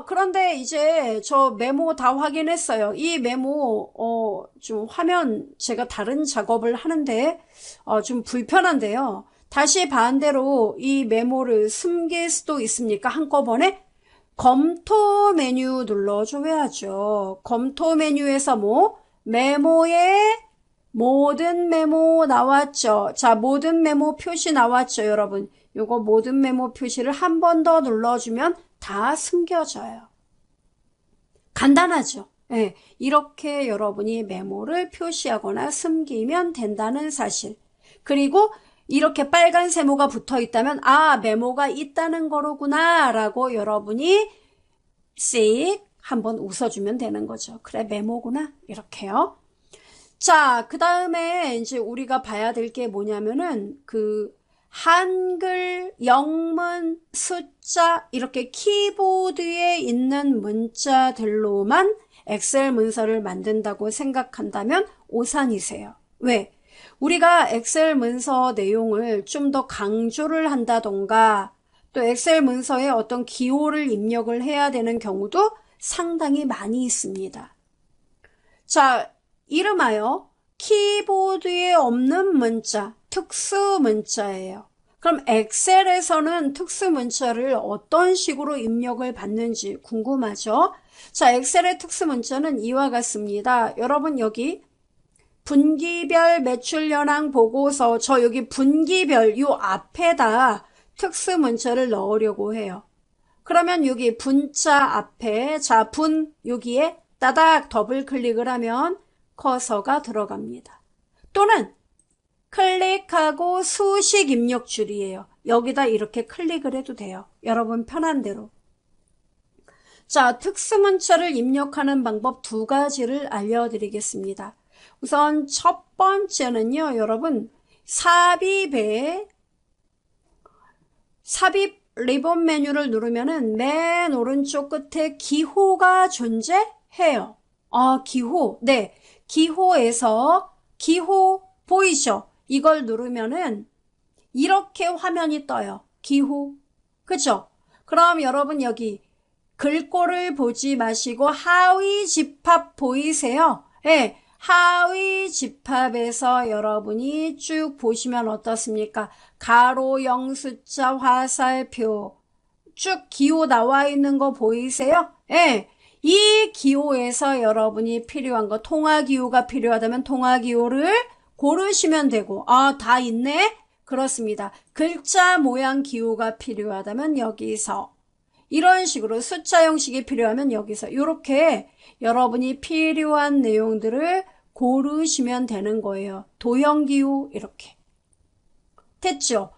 그런데 이제 저 메모 다 확인했어요. 이 메모 좀 화면 제가 다른 작업을 하는데 좀 불편한데요. 다시 반대로 이 메모를 숨길 수도 있습니까? 한꺼번에 검토 메뉴 눌러줘야죠. 검토 메뉴에서 메모에 모든 메모 나왔죠. 자, 모든 메모 표시 나왔죠, 여러분. 요거 모든 메모 표시를 한 번 더 눌러주면 다 숨겨져요. 간단하죠? 네, 이렇게 여러분이 메모를 표시하거나 숨기면 된다는 사실. 그리고 이렇게 빨간 세모가 붙어 있다면 메모가 있다는 거로구나 라고 여러분이 씩 한번 웃어주면 되는 거죠. 그래, 메모구나. 이렇게요. 자, 그 다음에 이제 우리가 봐야 될 게 뭐냐면은 한글, 영문, 숫자 이렇게 키보드에 있는 문자들로만 엑셀 문서를 만든다고 생각한다면 오산이세요. 왜? 우리가 엑셀 문서 내용을 좀 더 강조를 한다던가 또 엑셀 문서에 어떤 기호를 입력을 해야 되는 경우도 상당히 많이 있습니다. 자, 이름하여 키보드에 없는 문자, 특수 문자예요. 그럼 엑셀에서는 특수 문자를 어떤 식으로 입력을 받는지 궁금하죠? 자, 엑셀의 특수 문자는 이와 같습니다. 여러분 여기 분기별 매출 현황 보고서 저 여기 분기별 요 앞에다 특수 문자를 넣으려고 해요. 그러면 여기 분자 앞에 자, 여기에 따닥 더블 클릭을 하면 커서가 들어갑니다. 또는 클릭하고 수식 입력 줄이에요. 여기다 이렇게 클릭을 해도 돼요. 여러분 편한 대로. 자, 특수문자를 입력하는 방법 두 가지를 알려드리겠습니다. 우선 첫 번째는요, 여러분 삽입 리본 메뉴를 누르면은 맨 오른쪽 끝에 기호가 존재해요. 기호. 네. 기호에서 기호 보이죠? 이걸 누르면은 이렇게 화면이 떠요. 기호. 그죠? 그럼 여러분 여기 글꼴을 보지 마시고 하위 집합 보이세요? 예, 하위 집합에서 여러분이 쭉 보시면 어떻습니까? 가로, 영숫자, 화살표 쭉 기호 나와 있는 거 보이세요? 예, 이 기호에서 여러분이 필요한 거, 통화기호가 필요하다면 통화기호를 고르시면 되고, 아, 다 있네? 그렇습니다. 글자 모양 기호가 필요하다면 여기서, 이런 식으로 숫자 형식이 필요하면 여기서, 이렇게 여러분이 필요한 내용들을 고르시면 되는 거예요. 도형기호 이렇게. 됐죠?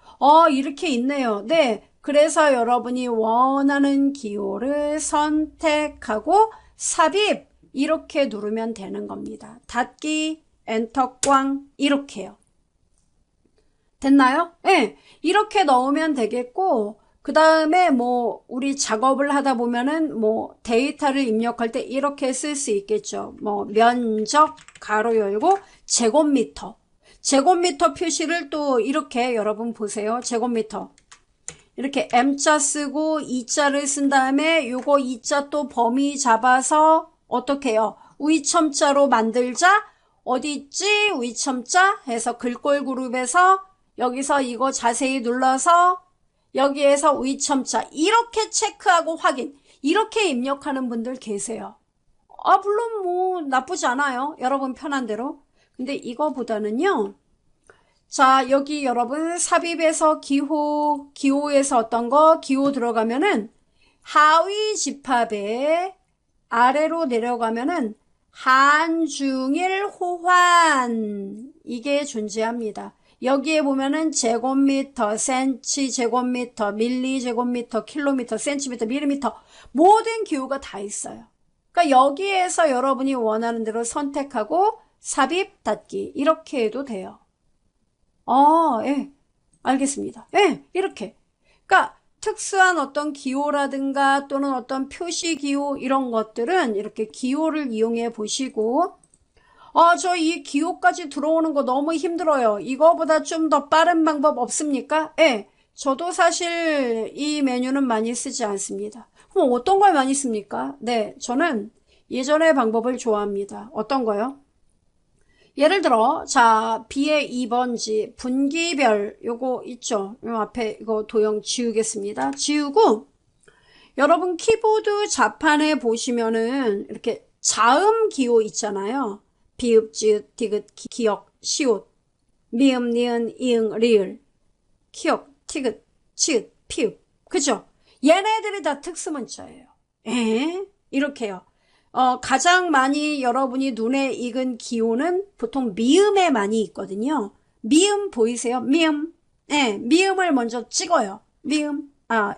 이렇게 있네요. 네. 그래서 여러분이 원하는 기호를 선택하고 삽입 이렇게 누르면 되는 겁니다. 닫기, 엔터 꽝 이렇게요. 됐나요? 네. 이렇게 넣으면 되겠고, 그 다음에 뭐 우리 작업을 하다 보면은 뭐 데이터를 입력할 때 이렇게 쓸 수 있겠죠. 뭐 면적 가로 열고 제곱미터 표시를 또 이렇게 여러분 보세요. 제곱미터 이렇게 M자 쓰고 E자를 쓴 다음에 요거 E자 또 범위 잡아서 어떻게 해요? 위첨자로 만들자. 어디 있지? 위첨자 해서 글꼴 그룹에서 여기서 이거 자세히 눌러서 여기에서 위첨자 이렇게 체크하고 확인 이렇게 입력하는 분들 계세요. 물론 뭐 나쁘지 않아요. 여러분 편한 대로. 근데 이거보다는요. 자, 여기 여러분 삽입에서 기호에서 어떤 거 기호 들어가면은 하위 집합에 아래로 내려가면은 한중일 호환 이게 존재합니다. 여기에 보면은 제곱미터, 센치 제곱미터, 밀리 제곱미터, 킬로미터, 센티미터, 밀리미터 모든 기호가 다 있어요. 그러니까 여기에서 여러분이 원하는 대로 선택하고 삽입 닫기 이렇게 해도 돼요. 예. 알겠습니다. 예, 이렇게. 그러니까 특수한 어떤 기호라든가 또는 어떤 표시 기호 이런 것들은 이렇게 기호를 이용해 보시고 저 이 기호까지 들어오는 거 너무 힘들어요. 이거보다 좀 더 빠른 방법 없습니까? 예. 저도 사실 이 메뉴는 많이 쓰지 않습니다. 그럼 어떤 걸 많이 씁니까? 네. 저는 예전의 방법을 좋아합니다. 어떤 거요? 예를 들어, 자, B의 2번지, 분기별, 요거 있죠? 요 앞에 이거 도형 지우겠습니다. 지우고, 여러분 키보드 자판에 보시면은 이렇게 자음 기호 있잖아요. 비읍, 지읒, 디귿, 기역, 시옷, 미음, 니은, 이응, 리을, 키역, 티귿, 치읓, 피읍. 그죠? 얘네들이 다 특수문자예요. 이렇게요. 가장 많이 여러분이 눈에 익은 기호는 보통 미음에 많이 있거든요. 미음 보이세요? 미음. 미음을 먼저 찍어요. 미음.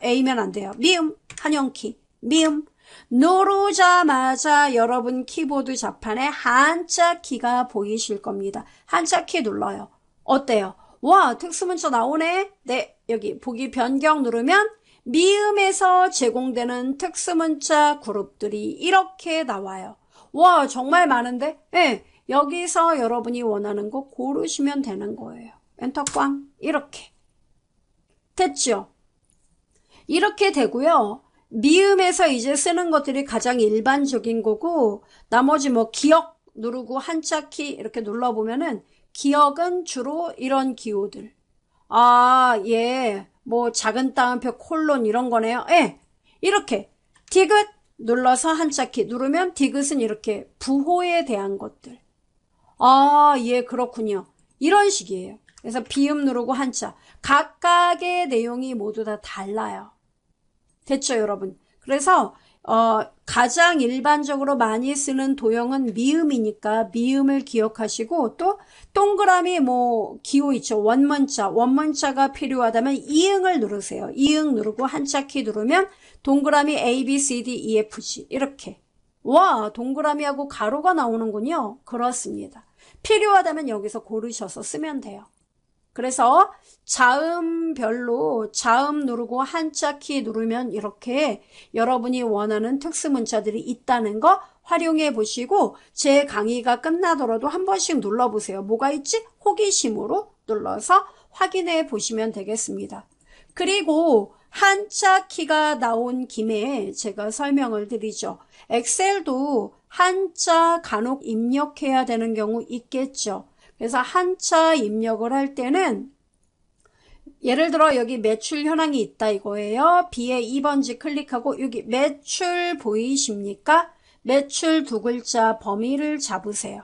A면 안 돼요. 미음. 한영키. 미음. 누르자마자 여러분 키보드 자판에 한자 키가 보이실 겁니다. 한자 키 눌러요. 어때요? 와, 특수문자 나오네? 네, 여기 보기 변경 누르면 미음에서 제공되는 특수문자 그룹들이 이렇게 나와요. 와, 정말 많은데? 네, 여기서 여러분이 원하는 거 고르시면 되는 거예요. 엔터 꽝. 이렇게. 됐죠? 이렇게 되고요. 미음에서 이제 쓰는 것들이 가장 일반적인 거고 나머지 뭐 기역 누르고 한자 키 이렇게 눌러보면은 기역은 주로 이런 기호들. 뭐 작은 따옴표 콜론 이런 거네요. 이렇게 디귿 눌러서 한자 키 누르면 디귿은 이렇게 부호에 대한 것들. 그렇군요. 이런 식이에요. 그래서 비음 누르고 한자. 각각의 내용이 모두 다 달라요. 됐죠, 여러분? 그래서 가장 일반적으로 많이 쓰는 도형은 미음이니까 미음을 기억하시고 또 동그라미 뭐 기호 있죠. 원문자가 필요하다면 이응을 누르세요. 이응 누르고 한자 키 누르면 동그라미 A, B, C, D, E, F, G 이렇게. 와, 동그라미하고 가로가 나오는군요. 그렇습니다. 필요하다면 여기서 고르셔서 쓰면 돼요. 그래서 자음별로 자음 누르고 한자 키 누르면 이렇게 여러분이 원하는 특수문자들이 있다는 거 활용해 보시고 제 강의가 끝나더라도 한 번씩 눌러보세요. 뭐가 있지? 호기심으로 눌러서 확인해 보시면 되겠습니다. 그리고 한자 키가 나온 김에 제가 설명을 드리죠. 엑셀도 한자 간혹 입력해야 되는 경우 있겠죠. 그래서 한자 입력을 할 때는 예를 들어 여기 매출 현황이 있다 이거예요. B에 2번지 클릭하고 여기 매출 보이십니까? 매출 두 글자 범위를 잡으세요.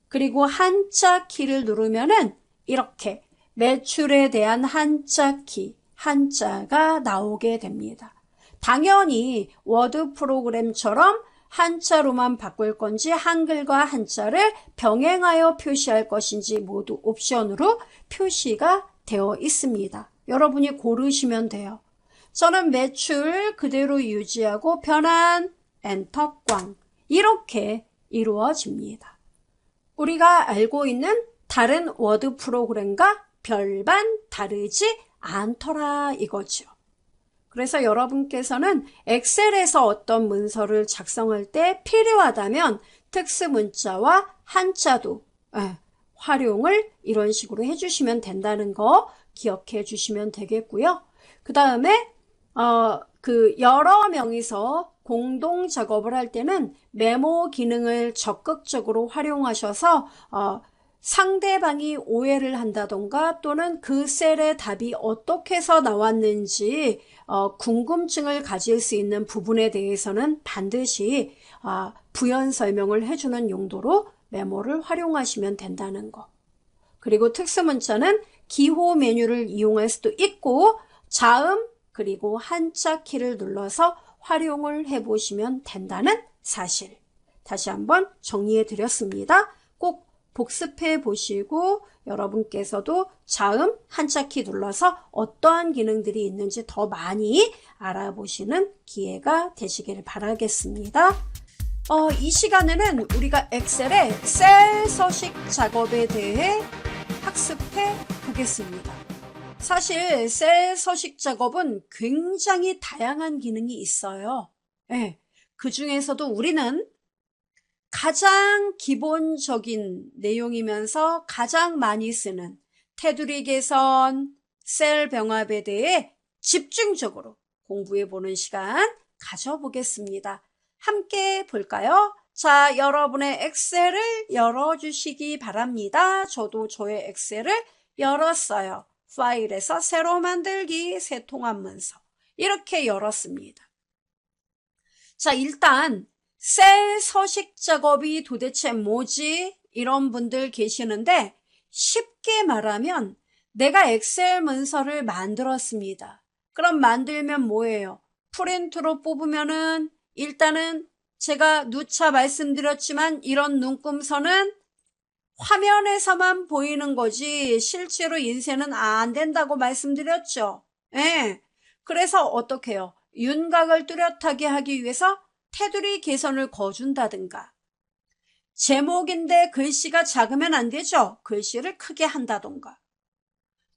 그리고 한자 키를 누르면은 이렇게 매출에 대한 한자 키, 한자가 나오게 됩니다. 당연히 워드 프로그램처럼 한자로만 바꿀 건지 한글과 한자를 병행하여 표시할 것인지 모두 옵션으로 표시가 되어 있습니다. 여러분이 고르시면 돼요. 저는 매출 그대로 유지하고 변환, 엔터 꽝 이렇게 이루어집니다. 우리가 알고 있는 다른 워드 프로그램과 별반 다르지 않더라 이거죠. 그래서 여러분께서는 엑셀에서 어떤 문서를 작성할 때 필요하다면 특수 문자와 한자도 활용을 이런 식으로 해주시면 된다는 거 기억해 주시면 되겠고요. 그 다음에 여러 명이서 공동 작업을 할 때는 메모 기능을 적극적으로 활용하셔서 상대방이 오해를 한다던가 또는 그 셀의 답이 어떻게 해서 나왔는지 궁금증을 가질 수 있는 부분에 대해서는 반드시 부연 설명을 해주는 용도로 메모를 활용하시면 된다는 거. 그리고 특수문자는 기호 메뉴를 이용할 수도 있고 자음 그리고 한자 키를 눌러서 활용을 해보시면 된다는 사실. 다시 한번 정리해 드렸습니다. 꼭 복습해 보시고 여러분께서도 자음 한자 키 눌러서 어떠한 기능들이 있는지 더 많이 알아보시는 기회가 되시길 바라겠습니다. 이 시간에는 우리가 엑셀의 셀 서식 작업에 대해 학습해 보겠습니다. 사실 셀 서식 작업은 굉장히 다양한 기능이 있어요. 그 중에서도 우리는 가장 기본적인 내용이면서 가장 많이 쓰는 테두리 개선, 셀 병합에 대해 집중적으로 공부해 보는 시간 가져보겠습니다. 함께 볼까요? 자, 여러분의 엑셀을 열어주시기 바랍니다. 저도 저의 엑셀을 열었어요. 파일에서 새로 만들기, 새 통합 문서 이렇게 열었습니다. 자, 일단 셀 서식 작업이 도대체 뭐지? 이런 분들 계시는데 쉽게 말하면 내가 엑셀 문서를 만들었습니다. 그럼 만들면 뭐예요? 프린트로 뽑으면은 일단은 제가 누차 말씀드렸지만 이런 눈금선은 화면에서만 보이는 거지 실제로 인쇄는 안 된다고 말씀드렸죠. 그래서 어떻게 해요? 윤곽을 뚜렷하게 하기 위해서 테두리 개선을 거준다든가 제목인데 글씨가 작으면 안 되죠. 글씨를 크게 한다든가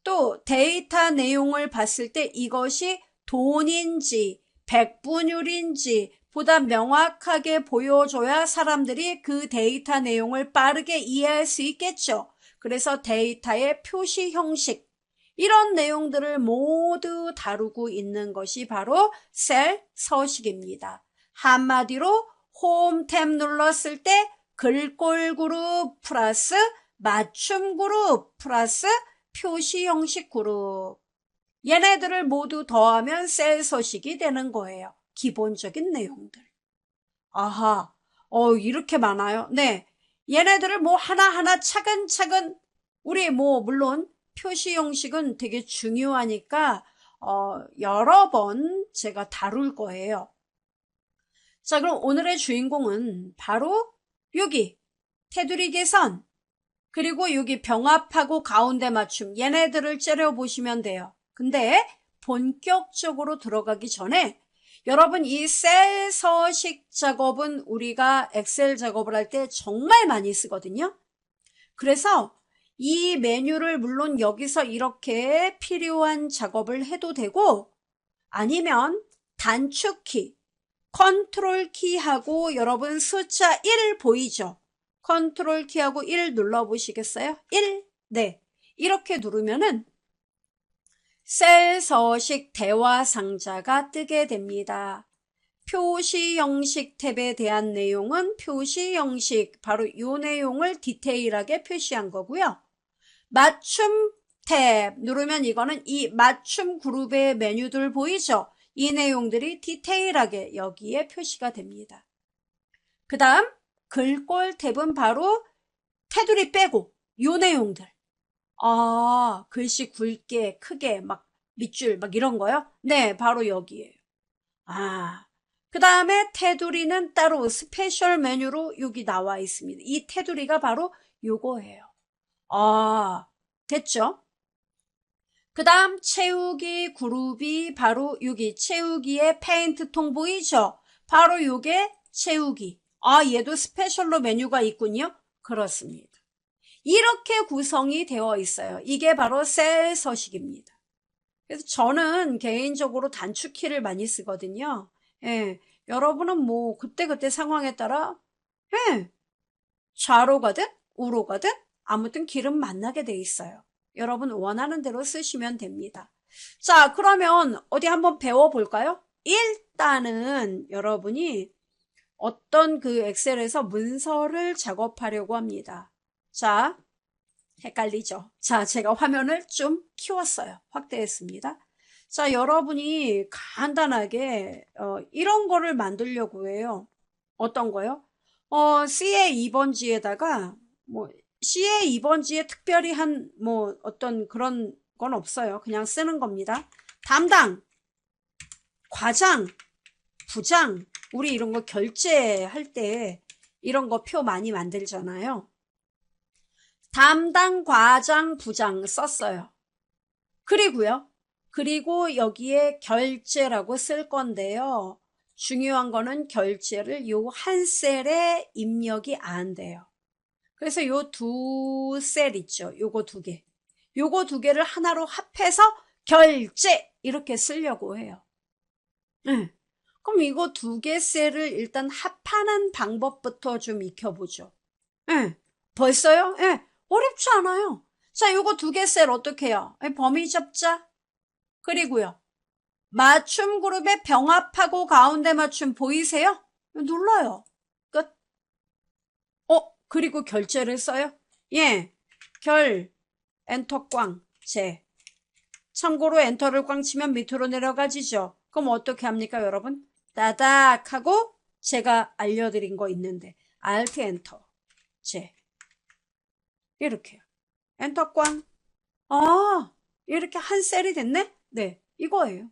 또 데이터 내용을 봤을 때 이것이 돈인지 백분율인지 보다 명확하게 보여줘야 사람들이 그 데이터 내용을 빠르게 이해할 수 있겠죠. 그래서 데이터의 표시 형식 이런 내용들을 모두 다루고 있는 것이 바로 셀 서식입니다. 한마디로 홈 탭 눌렀을 때 글꼴 그룹 플러스 맞춤 그룹 플러스 표시 형식 그룹 얘네들을 모두 더하면 셀 서식이 되는 거예요. 기본적인 내용들. 아하, 이렇게 많아요. 네, 얘네들을 하나하나 차근차근 우리 물론 표시 형식은 되게 중요하니까 여러 번 제가 다룰 거예요. 자, 그럼 오늘의 주인공은 바로 여기 테두리 개선 그리고 여기 병합하고 가운데 맞춤 얘네들을 째려보시면 돼요. 근데 본격적으로 들어가기 전에 여러분 이 셀 서식 작업은 우리가 엑셀 작업을 할 때 정말 많이 쓰거든요. 그래서 이 메뉴를 물론 여기서 이렇게 필요한 작업을 해도 되고 아니면 단축키 컨트롤 키하고 여러분 숫자 1 보이죠? 컨트롤 키하고 1 눌러보시겠어요? 1? 네. 이렇게 누르면은 셀 서식 대화 상자가 뜨게 됩니다. 표시 형식 탭에 대한 내용은 표시 형식, 바로 이 내용을 디테일하게 표시한 거고요. 맞춤 탭 누르면 이거는 이 맞춤 그룹의 메뉴들 보이죠? 이 내용들이 디테일하게 여기에 표시가 됩니다. 그 다음 글꼴 탭은 바로 테두리 빼고 이 내용들. 글씨 굵게 크게 막 밑줄 막 이런 거요? 네, 바로 여기에요. 그 다음에 테두리는 따로 스페셜 메뉴로 여기 나와 있습니다. 이 테두리가 바로 요거예요. 됐죠? 그 다음 채우기 그룹이 바로 여기 채우기의 페인트 통 보이죠? 바로 요게 채우기. 얘도 스페셜로 메뉴가 있군요. 그렇습니다. 이렇게 구성이 되어 있어요. 이게 바로 셀 서식입니다. 그래서 저는 개인적으로 단축키를 많이 쓰거든요. 예, 여러분은 뭐 그때그때 상황에 따라 좌로 가든 우로 가든 아무튼 길은 만나게 돼 있어요. 여러분 원하는 대로 쓰시면 됩니다. 자, 그러면 어디 한번 배워볼까요? 일단은 여러분이 어떤 그 엑셀에서 문서를 작업하려고 합니다. 자, 헷갈리죠? 자, 제가 화면을 좀 키웠어요. 확대했습니다. 자, 여러분이 간단하게 이런 거를 만들려고 해요. 어떤 거요? C의 2번지에다가 뭐 C의 2번지에 특별히 한 뭐 어떤 그런 건 없어요. 그냥 쓰는 겁니다. 담당, 과장, 부장, 우리 이런 거 결제할 때 이런 거 표 많이 만들잖아요. 담당, 과장, 부장 썼어요. 그리고 여기에 결제라고 쓸 건데요. 중요한 거는 결제를 요 한 셀에 입력이 안 돼요. 그래서 요 두 셀 있죠. 요거 두 개. 요거 두 개를 하나로 합해서 결제 이렇게 쓰려고 해요. 그럼 이거 두 개 셀을 일단 합하는 방법부터 좀 익혀보죠. 벌써요? 어렵지 않아요. 자, 요거 두 개 셀 어떻게 해요? 범위 접자. 그리고요. 맞춤 그룹에 병합하고 가운데 맞춤 보이세요? 눌러요. 끝. 그리고 결제를 써요? 엔터 꽝, 참고로 엔터를 꽝 치면 밑으로 내려가지죠. 그럼 어떻게 합니까, 여러분? 따닥 하고 제가 알려드린 거 있는데 Alt 엔터, 이렇게요. 엔터 꽝. 이렇게 한 셀이 됐네? 네, 이거예요.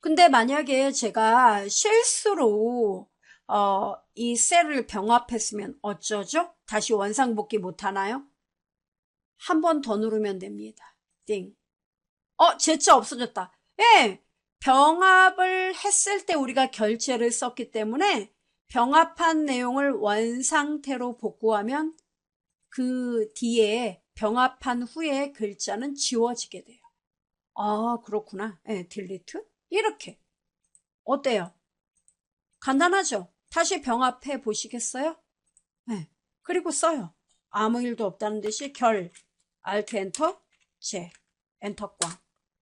근데 만약에 제가 실수로 이 셀을 병합했으면 어쩌죠? 다시 원상복귀 못하나요? 한 번 더 누르면 됩니다. 띵. 제자 없어졌다. 병합을 했을 때 우리가 결제를 썼기 때문에 병합한 내용을 원상태로 복구하면 그 뒤에 병합한 후에 글자는 지워지게 돼요. 그렇구나. 딜리트. 이렇게. 어때요? 간단하죠? 다시 병합해 보시겠어요? 그리고 써요. 아무 일도 없다는 듯이 Alt 엔터, 엔터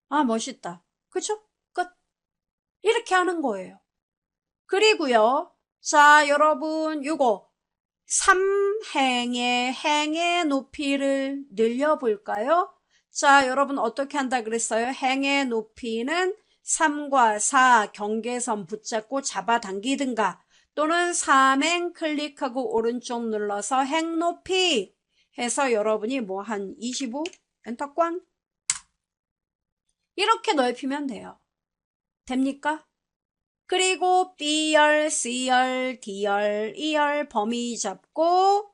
꽝. 멋있다. 그죠? 끝. 이렇게 하는 거예요. 그리고요. 자, 여러분, 요거 3행의 행의 높이를 늘려볼까요? 자, 여러분 어떻게 한다 그랬어요? 행의 높이는 3과 4 경계선 붙잡고 잡아당기든가 또는 3행 클릭하고 오른쪽 눌러서 행 높이 해서 여러분이 뭐 한 25 엔터 꽝 이렇게 넓히면 돼요. 됩니까? 그리고 B열, C열, D열, E열 범위 잡고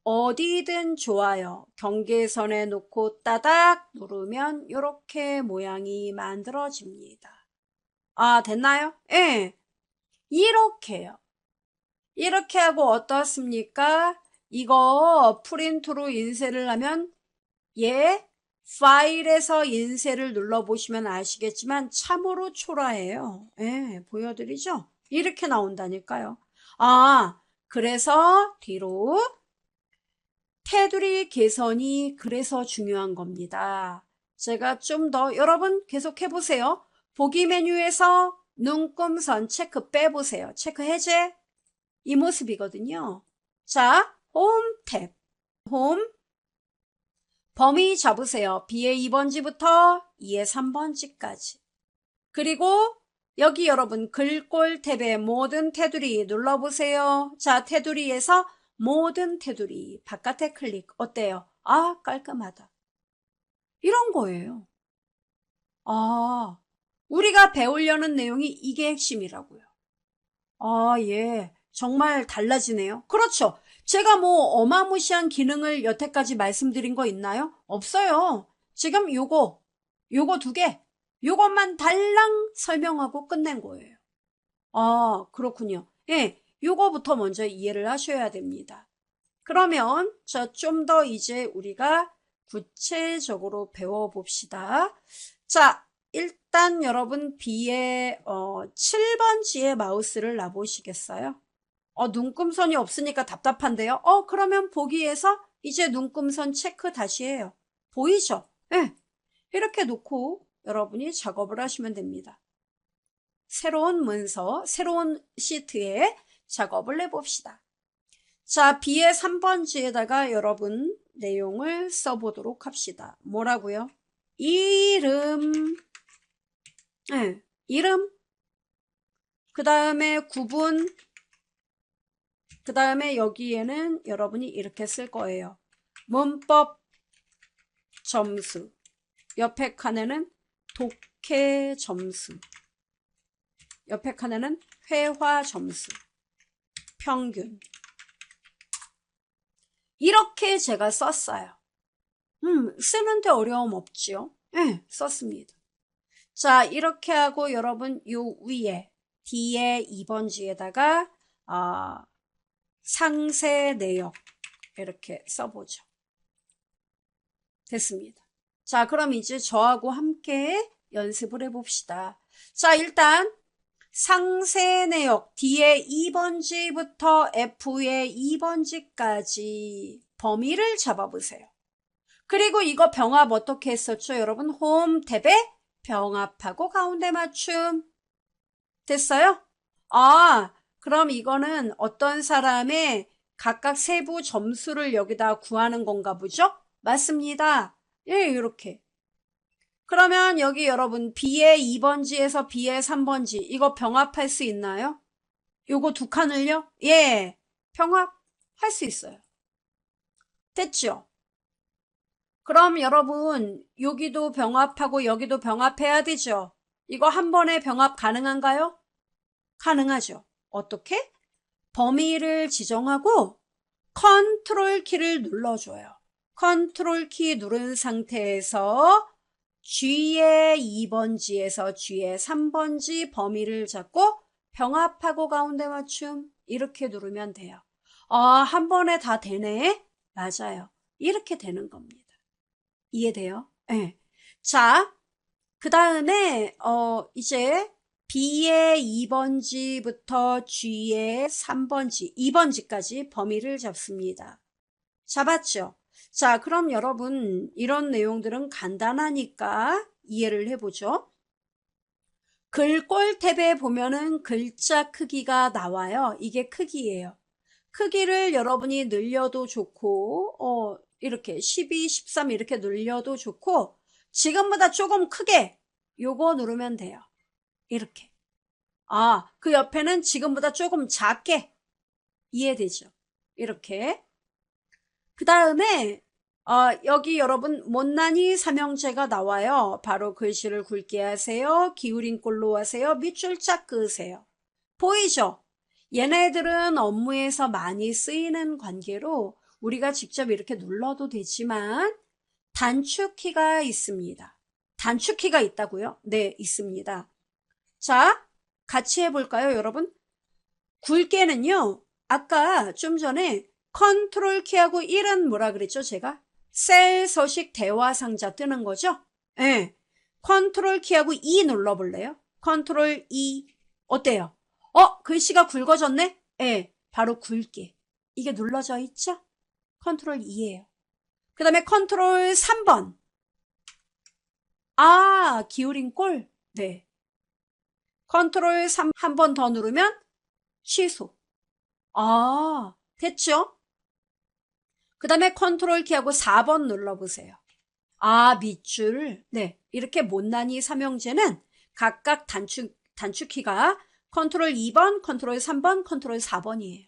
어디든 좋아요. 경계선에 놓고 따닥 누르면 이렇게 모양이 만들어집니다. 됐나요? 이렇게요. 이렇게 하고 어떻습니까? 이거 프린트로 인쇄를 하면 파일에서 인쇄를 눌러보시면 아시겠지만 참으로 초라해요. 보여드리죠? 이렇게 나온다니까요. 그래서 뒤로 테두리 개선이 그래서 중요한 겁니다. 제가 좀 더, 여러분 계속 해보세요. 보기 메뉴에서 눈금선 체크 빼보세요. 체크 해제. 이 모습이거든요. 자, 홈 탭. 홈. 범위 잡으세요. B의 2번지부터 E의 3번지까지. 그리고 여기 여러분 글꼴 탭에 모든 테두리 눌러보세요. 자, 테두리에서 모든 테두리 바깥에 클릭. 어때요? 아, 깔끔하다. 이런 거예요. 아, 우리가 배우려는 내용이 이게 핵심이라고요. 아, 예. 정말 달라지네요. 그렇죠. 제가 뭐 어마무시한 기능을 여태까지 말씀드린 거 있나요? 없어요. 지금 요거 두 개, 요것만 달랑 설명하고 끝낸 거예요. 아, 그렇군요. 예, 요거부터 먼저 이해를 하셔야 됩니다. 그러면 좀 더 이제 우리가 구체적으로 배워봅시다. 자, 일단 여러분 B의 7번지에 마우스를 놔보시겠어요? 눈금선이 없으니까 답답한데요. 그러면 보기에서 이제 눈금선 체크 다시 해요. 보이죠? 네. 이렇게 놓고 여러분이 작업을 하시면 됩니다. 새로운 문서, 새로운 시트에 작업을 해봅시다. 자, B의 3번지에다가 여러분 내용을 써보도록 합시다. 뭐라고요? 이름, 네, 이름, 그 다음에 구분, 그 다음에 여기에는 여러분이 이렇게 쓸 거예요. 문법 점수, 옆에 칸에는 독해 점수, 옆에 칸에는 회화 점수, 평균. 이렇게 제가 썼어요. 쓰는데 어려움 없지요? 네, 썼습니다. 자, 이렇게 하고 여러분 요 위에 D의 2번지에다가 상세 내역 이렇게 써보죠. 됐습니다. 자, 그럼 이제 저하고 함께 연습을 해봅시다. 자, 일단 상세 내역 D의 2번지부터 F의 2번지까지 범위를 잡아보세요. 그리고 이거 병합 어떻게 했었죠? 여러분 홈 탭에 병합하고 가운데 맞춤. 됐어요? 그럼 이거는 어떤 사람의 각각 세부 점수를 여기다 구하는 건가 보죠? 맞습니다. 예, 이렇게. 그러면 여기 여러분 B의 2번지에서 B의 3번지 이거 병합할 수 있나요? 요거 두 칸을요? 예, 병합할 수 있어요. 됐죠? 그럼 여러분 여기도 병합하고 여기도 병합해야 되죠? 이거 한 번에 병합 가능한가요? 가능하죠. 어떻게? 범위를 지정하고 컨트롤 키를 눌러줘요. 컨트롤 키 누른 상태에서 G의 2번지에서 G의 3번지 범위를 잡고 병합하고 가운데 맞춤 이렇게 누르면 돼요. 한 번에 다 되네? 맞아요. 이렇게 되는 겁니다. 이해돼요? 네. 자, 그 다음에 이제 B의 2번지부터 G의 3번지, 2번지까지 범위를 잡습니다. 잡았죠? 자, 그럼 여러분 이런 내용들은 간단하니까 이해를 해보죠. 글꼴 탭에 보면은 글자 크기가 나와요. 이게 크기예요. 크기를 여러분이 늘려도 좋고 이렇게 12, 13 이렇게 늘려도 좋고 지금보다 조금 크게 요거 누르면 돼요. 이렇게. 그 옆에는 지금보다 조금 작게. 이해되죠? 이렇게. 그 다음에 여기 여러분 못난이 삼형제가 나와요. 바로 글씨를 굵게 하세요. 기울인 꼴로 하세요. 밑줄 짝 그으세요. 보이죠? 얘네들은 업무에서 많이 쓰이는 관계로 우리가 직접 이렇게 눌러도 되지만 단축키가 있습니다. 단축키가 있다고요? 네, 있습니다. 자, 같이 해볼까요, 여러분? 굵게는요, 아까 좀 전에 컨트롤 키하고 1은 뭐라 그랬죠, 제가? 셀 서식 대화 상자 뜨는 거죠? 네. 컨트롤 키하고 2 눌러볼래요? 컨트롤 2. 어때요? 글씨가 굵어졌네? 네, 바로 굵게. 이게 눌러져 있죠? 컨트롤 2예요. 그 다음에 컨트롤 3번. 아, 기울인 꼴? 네. 컨트롤 3 한 번 더 누르면 취소. 아, 됐죠? 그 다음에 컨트롤 키하고 4번 눌러보세요. 아, 밑줄. 네. 이렇게 못난이 삼형제는 각각 단축키가 컨트롤 2번, 컨트롤 3번, 컨트롤 4번이에요.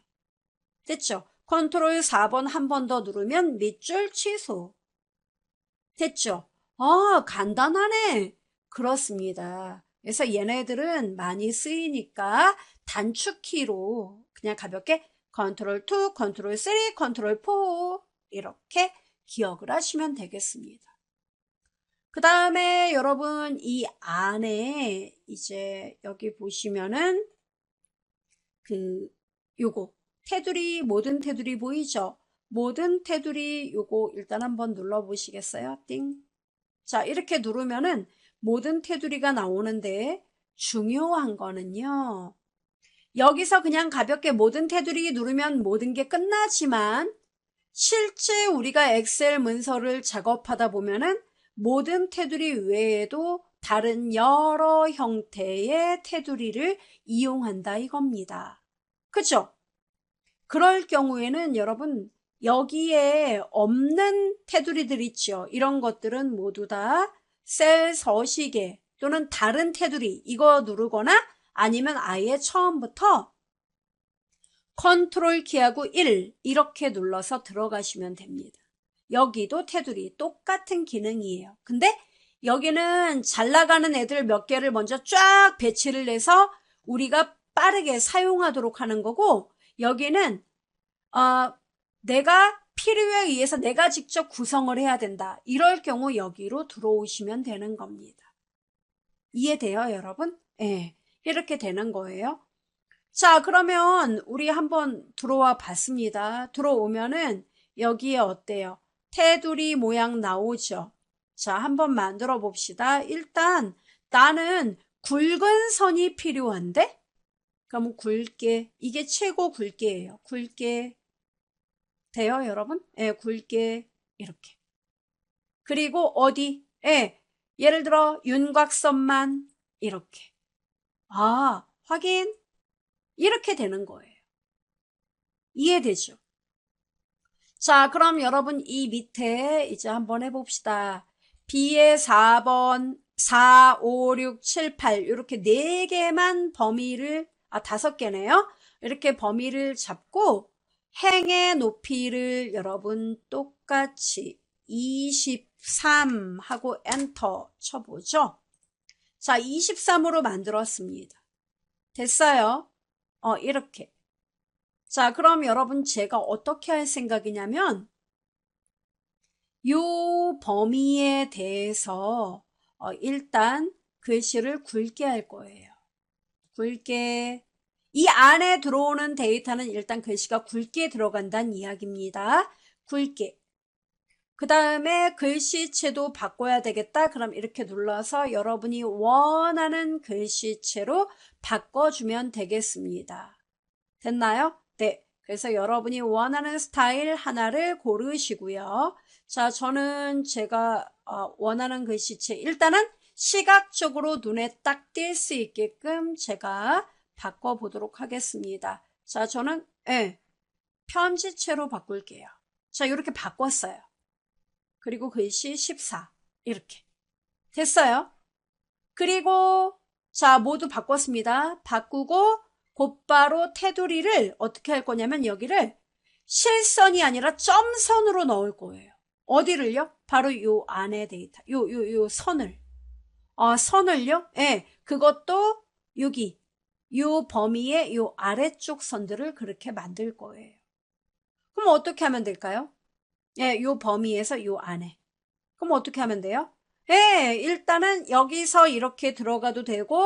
됐죠? 컨트롤 4번 한 번 더 누르면 밑줄 취소. 됐죠? 아, 간단하네. 그렇습니다. 그래서 얘네들은 많이 쓰이니까 단축키로 그냥 가볍게 컨트롤 2, 컨트롤 3, 컨트롤 4 이렇게 기억을 하시면 되겠습니다. 그 다음에 여러분 이 안에 이제 여기 보시면은 요거 테두리, 모든 테두리 보이죠? 모든 테두리 요거 일단 한번 눌러 보시겠어요? 띵. 자, 이렇게 누르면은 모든 테두리가 나오는데 중요한 거는요. 여기서 그냥 가볍게 모든 테두리 누르면 모든 게 끝나지만 실제 우리가 엑셀 문서를 작업하다 보면은 모든 테두리 외에도 다른 여러 형태의 테두리를 이용한다 이겁니다. 그쵸? 그럴 경우에는 여러분 여기에 없는 테두리들 있죠. 이런 것들은 모두 다 셀 서식에 또는 다른 테두리 이거 누르거나 아니면 아예 처음부터 컨트롤 키하고 1 이렇게 눌러서 들어가시면 됩니다. 여기도 테두리 똑같은 기능이에요. 근데 여기는 잘 나가는 애들 몇 개를 먼저 쫙 배치를 해서 우리가 빠르게 사용하도록 하는 거고 여기는 내가 필요에 의해서 내가 직접 구성을 해야 된다. 이럴 경우 여기로 들어오시면 되는 겁니다. 이해돼요, 여러분? 네, 이렇게 되는 거예요. 자, 그러면 우리 한번 들어와 봤습니다. 들어오면은 여기에 어때요? 테두리 모양 나오죠? 자, 한번 만들어 봅시다. 일단 나는 굵은 선이 필요한데? 그럼 굵게, 이게 최고 굵게예요. 굵게. 돼요, 여러분? 예, 굵게 이렇게. 그리고 어디? 예, 예를 들어 윤곽선만 이렇게. 아, 확인. 이렇게 되는 거예요. 이해되죠? 자, 그럼 여러분 이 밑에 이제 한번 해봅시다. B의 4번, 4, 5, 6, 7, 8 이렇게 4개만 범위를, 5개네요. 이렇게 범위를 잡고 행의 높이를 여러분 똑같이 23 하고 엔터 쳐보죠. 자, 23으로 만들었습니다. 됐어요? 이렇게. 자, 그럼 여러분 제가 어떻게 할 생각이냐면 요 범위에 대해서 일단 글씨를 굵게 할 거예요. 굵게. 이 안에 들어오는 데이터는 일단 글씨가 굵게 들어간다는 이야기입니다. 굵게. 그 다음에 글씨체도 바꿔야 되겠다. 그럼 이렇게 눌러서 여러분이 원하는 글씨체로 바꿔주면 되겠습니다. 됐나요? 네. 그래서 여러분이 원하는 스타일 하나를 고르시고요. 자, 저는 제가 원하는 글씨체 일단은 시각적으로 눈에 딱 띌 수 있게끔 제가 바꿔보도록 하겠습니다. 자, 저는 편지체로 바꿀게요. 자, 이렇게 바꿨어요. 그리고 글씨 14 이렇게 됐어요. 그리고 자, 모두 바꿨습니다. 바꾸고 곧바로 테두리를 어떻게 할 거냐면 여기를 실선이 아니라 점선으로 넣을 거예요. 어디를요? 바로 요 안에 데이터. 요 선을. 선을요? 예. 그것도 여기 요 범위의 요 아래쪽 선들을 그렇게 만들 거예요. 그럼 어떻게 하면 될까요? 예, 요 범위에서 요 안에. 그럼 어떻게 하면 돼요? 예, 일단은 여기서 이렇게 들어가도 되고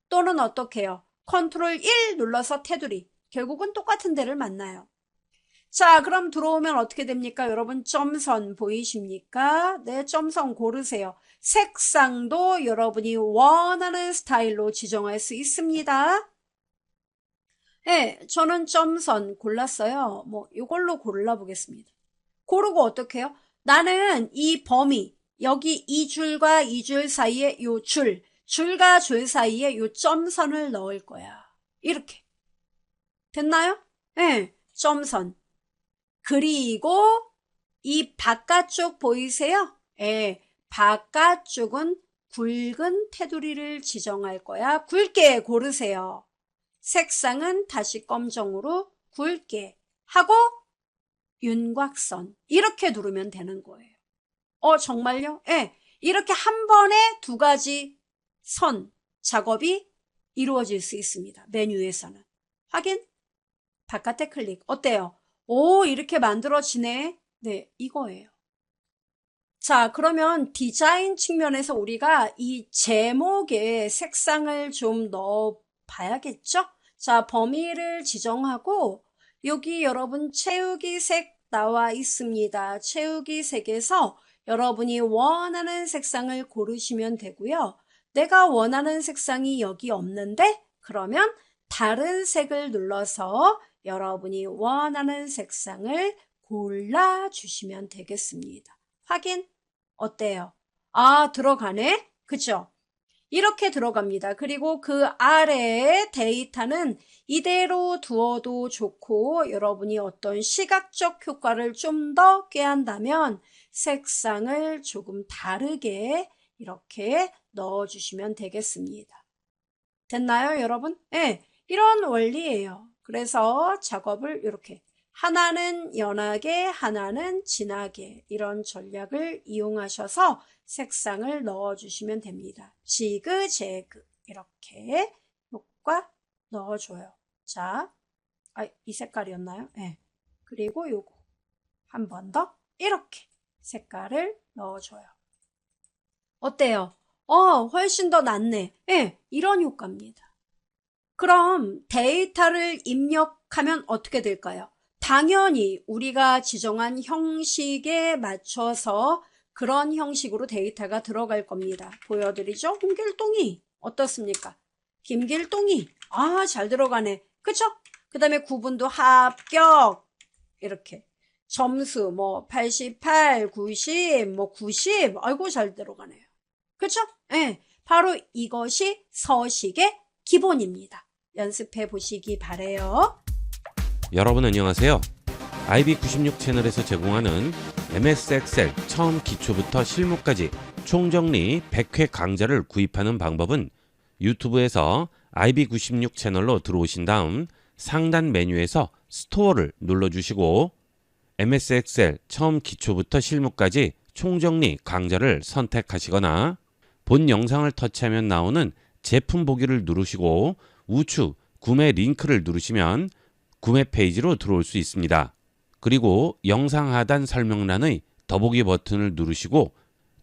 또는 어떻게 해요? 컨트롤 1 눌러서 테두리. 결국은 똑같은 데를 만나요. 자, 그럼 들어오면 어떻게 됩니까? 여러분 점선 보이십니까? 네, 점선 고르세요. 색상도 여러분이 원하는 스타일로 지정할 수 있습니다. 네, 저는 점선 골랐어요. 뭐 이걸로 골라보겠습니다. 고르고 어떻게 해요? 나는 이 범위, 여기 이 줄과 이 줄 사이에 요 줄과 줄 사이에 요 점선을 넣을 거야. 이렇게. 됐나요? 네, 점선. 그리고 이 바깥쪽 보이세요? 예, 바깥쪽은 굵은 테두리를 지정할 거야. 굵게 고르세요. 색상은 다시 검정으로 굵게 하고 윤곽선 이렇게 누르면 되는 거예요. 정말요? 예, 이렇게 한 번에 두 가지 선 작업이 이루어질 수 있습니다. 메뉴에서는. 확인? 바깥에 클릭. 어때요? 오, 이렇게 만들어지네. 네, 이거예요. 자, 그러면 디자인 측면에서 우리가 이 제목에 색상을 좀 넣어 봐야겠죠? 자, 범위를 지정하고 여기 여러분 채우기 색 나와 있습니다. 채우기 색에서 여러분이 원하는 색상을 고르시면 되고요. 내가 원하는 색상이 여기 없는데 그러면 다른 색을 눌러서 여러분이 원하는 색상을 골라주시면 되겠습니다. 확인? 어때요? 아, 들어가네? 그죠? 이렇게 들어갑니다. 그리고 그 아래에 데이터는 이대로 두어도 좋고 여러분이 어떤 시각적 효과를 좀 더 꾀한다면 색상을 조금 다르게 이렇게 넣어주시면 되겠습니다. 됐나요, 여러분? 네, 이런 원리예요. 그래서 작업을 이렇게 하나는 연하게, 하나는 진하게 이런 전략을 이용하셔서 색상을 넣어주시면 됩니다. 지그재그 이렇게 효과 넣어줘요. 자, 이 색깔이었나요? 네. 그리고 요거 한 번 더 이렇게 색깔을 넣어줘요. 어때요? 훨씬 더 낫네. 네, 이런 효과입니다. 그럼 데이터를 입력하면 어떻게 될까요? 당연히 우리가 지정한 형식에 맞춰서 그런 형식으로 데이터가 들어갈 겁니다. 보여드리죠? 홍길동이 어떻습니까? 김길동이 잘 들어가네. 그쵸? 그 다음에 구분도 합격 이렇게 점수 88, 90, 90 아이고 잘 들어가네요. 그쵸? 네, 바로 이것이 서식의 기본입니다. 연습해 보시기 바래요. 여러분 안녕하세요. IB96 채널에서 제공하는 MS 엑셀 처음 기초부터 실무까지 총정리 100회 강좌를 구입하는 방법은 유튜브에서 IB96 채널로 들어오신 다음 상단 메뉴에서 스토어를 눌러주시고 MS 엑셀 처음 기초부터 실무까지 총정리 강좌를 선택하시거나 본 영상을 터치하면 나오는 제품 보기를 누르시고 우측 구매 링크를 누르시면 구매 페이지로 들어올 수 있습니다. 그리고 영상 하단 설명란의 더보기 버튼을 누르시고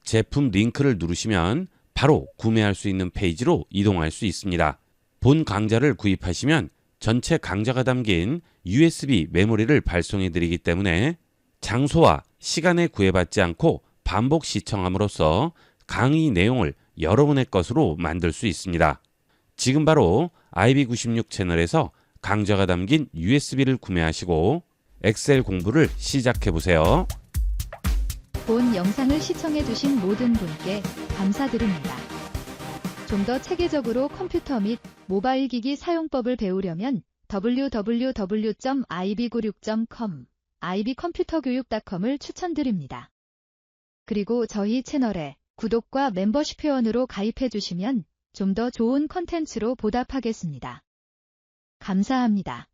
제품 링크를 누르시면 바로 구매할 수 있는 페이지로 이동할 수 있습니다. 본 강좌를 구입하시면 전체 강좌가 담긴 USB 메모리를 발송해 드리기 때문에 장소와 시간에 구애받지 않고 반복 시청함으로써 강의 내용을 여러분의 것으로 만들 수 있습니다. 지금 바로 IB96 채널에서 강좌가 담긴 USB를 구매하시고 엑셀 공부를 시작해보세요. 본 영상을 시청해주신 모든 분께 감사드립니다. 좀 더 체계적으로 컴퓨터 및 모바일 기기 사용법을 배우려면 www.ib96.com, ib컴퓨터교육.com을 추천드립니다. 그리고 저희 채널에 구독과 멤버십 회원으로 가입해주시면 좀 더 좋은 컨텐츠로 보답하겠습니다. 감사합니다.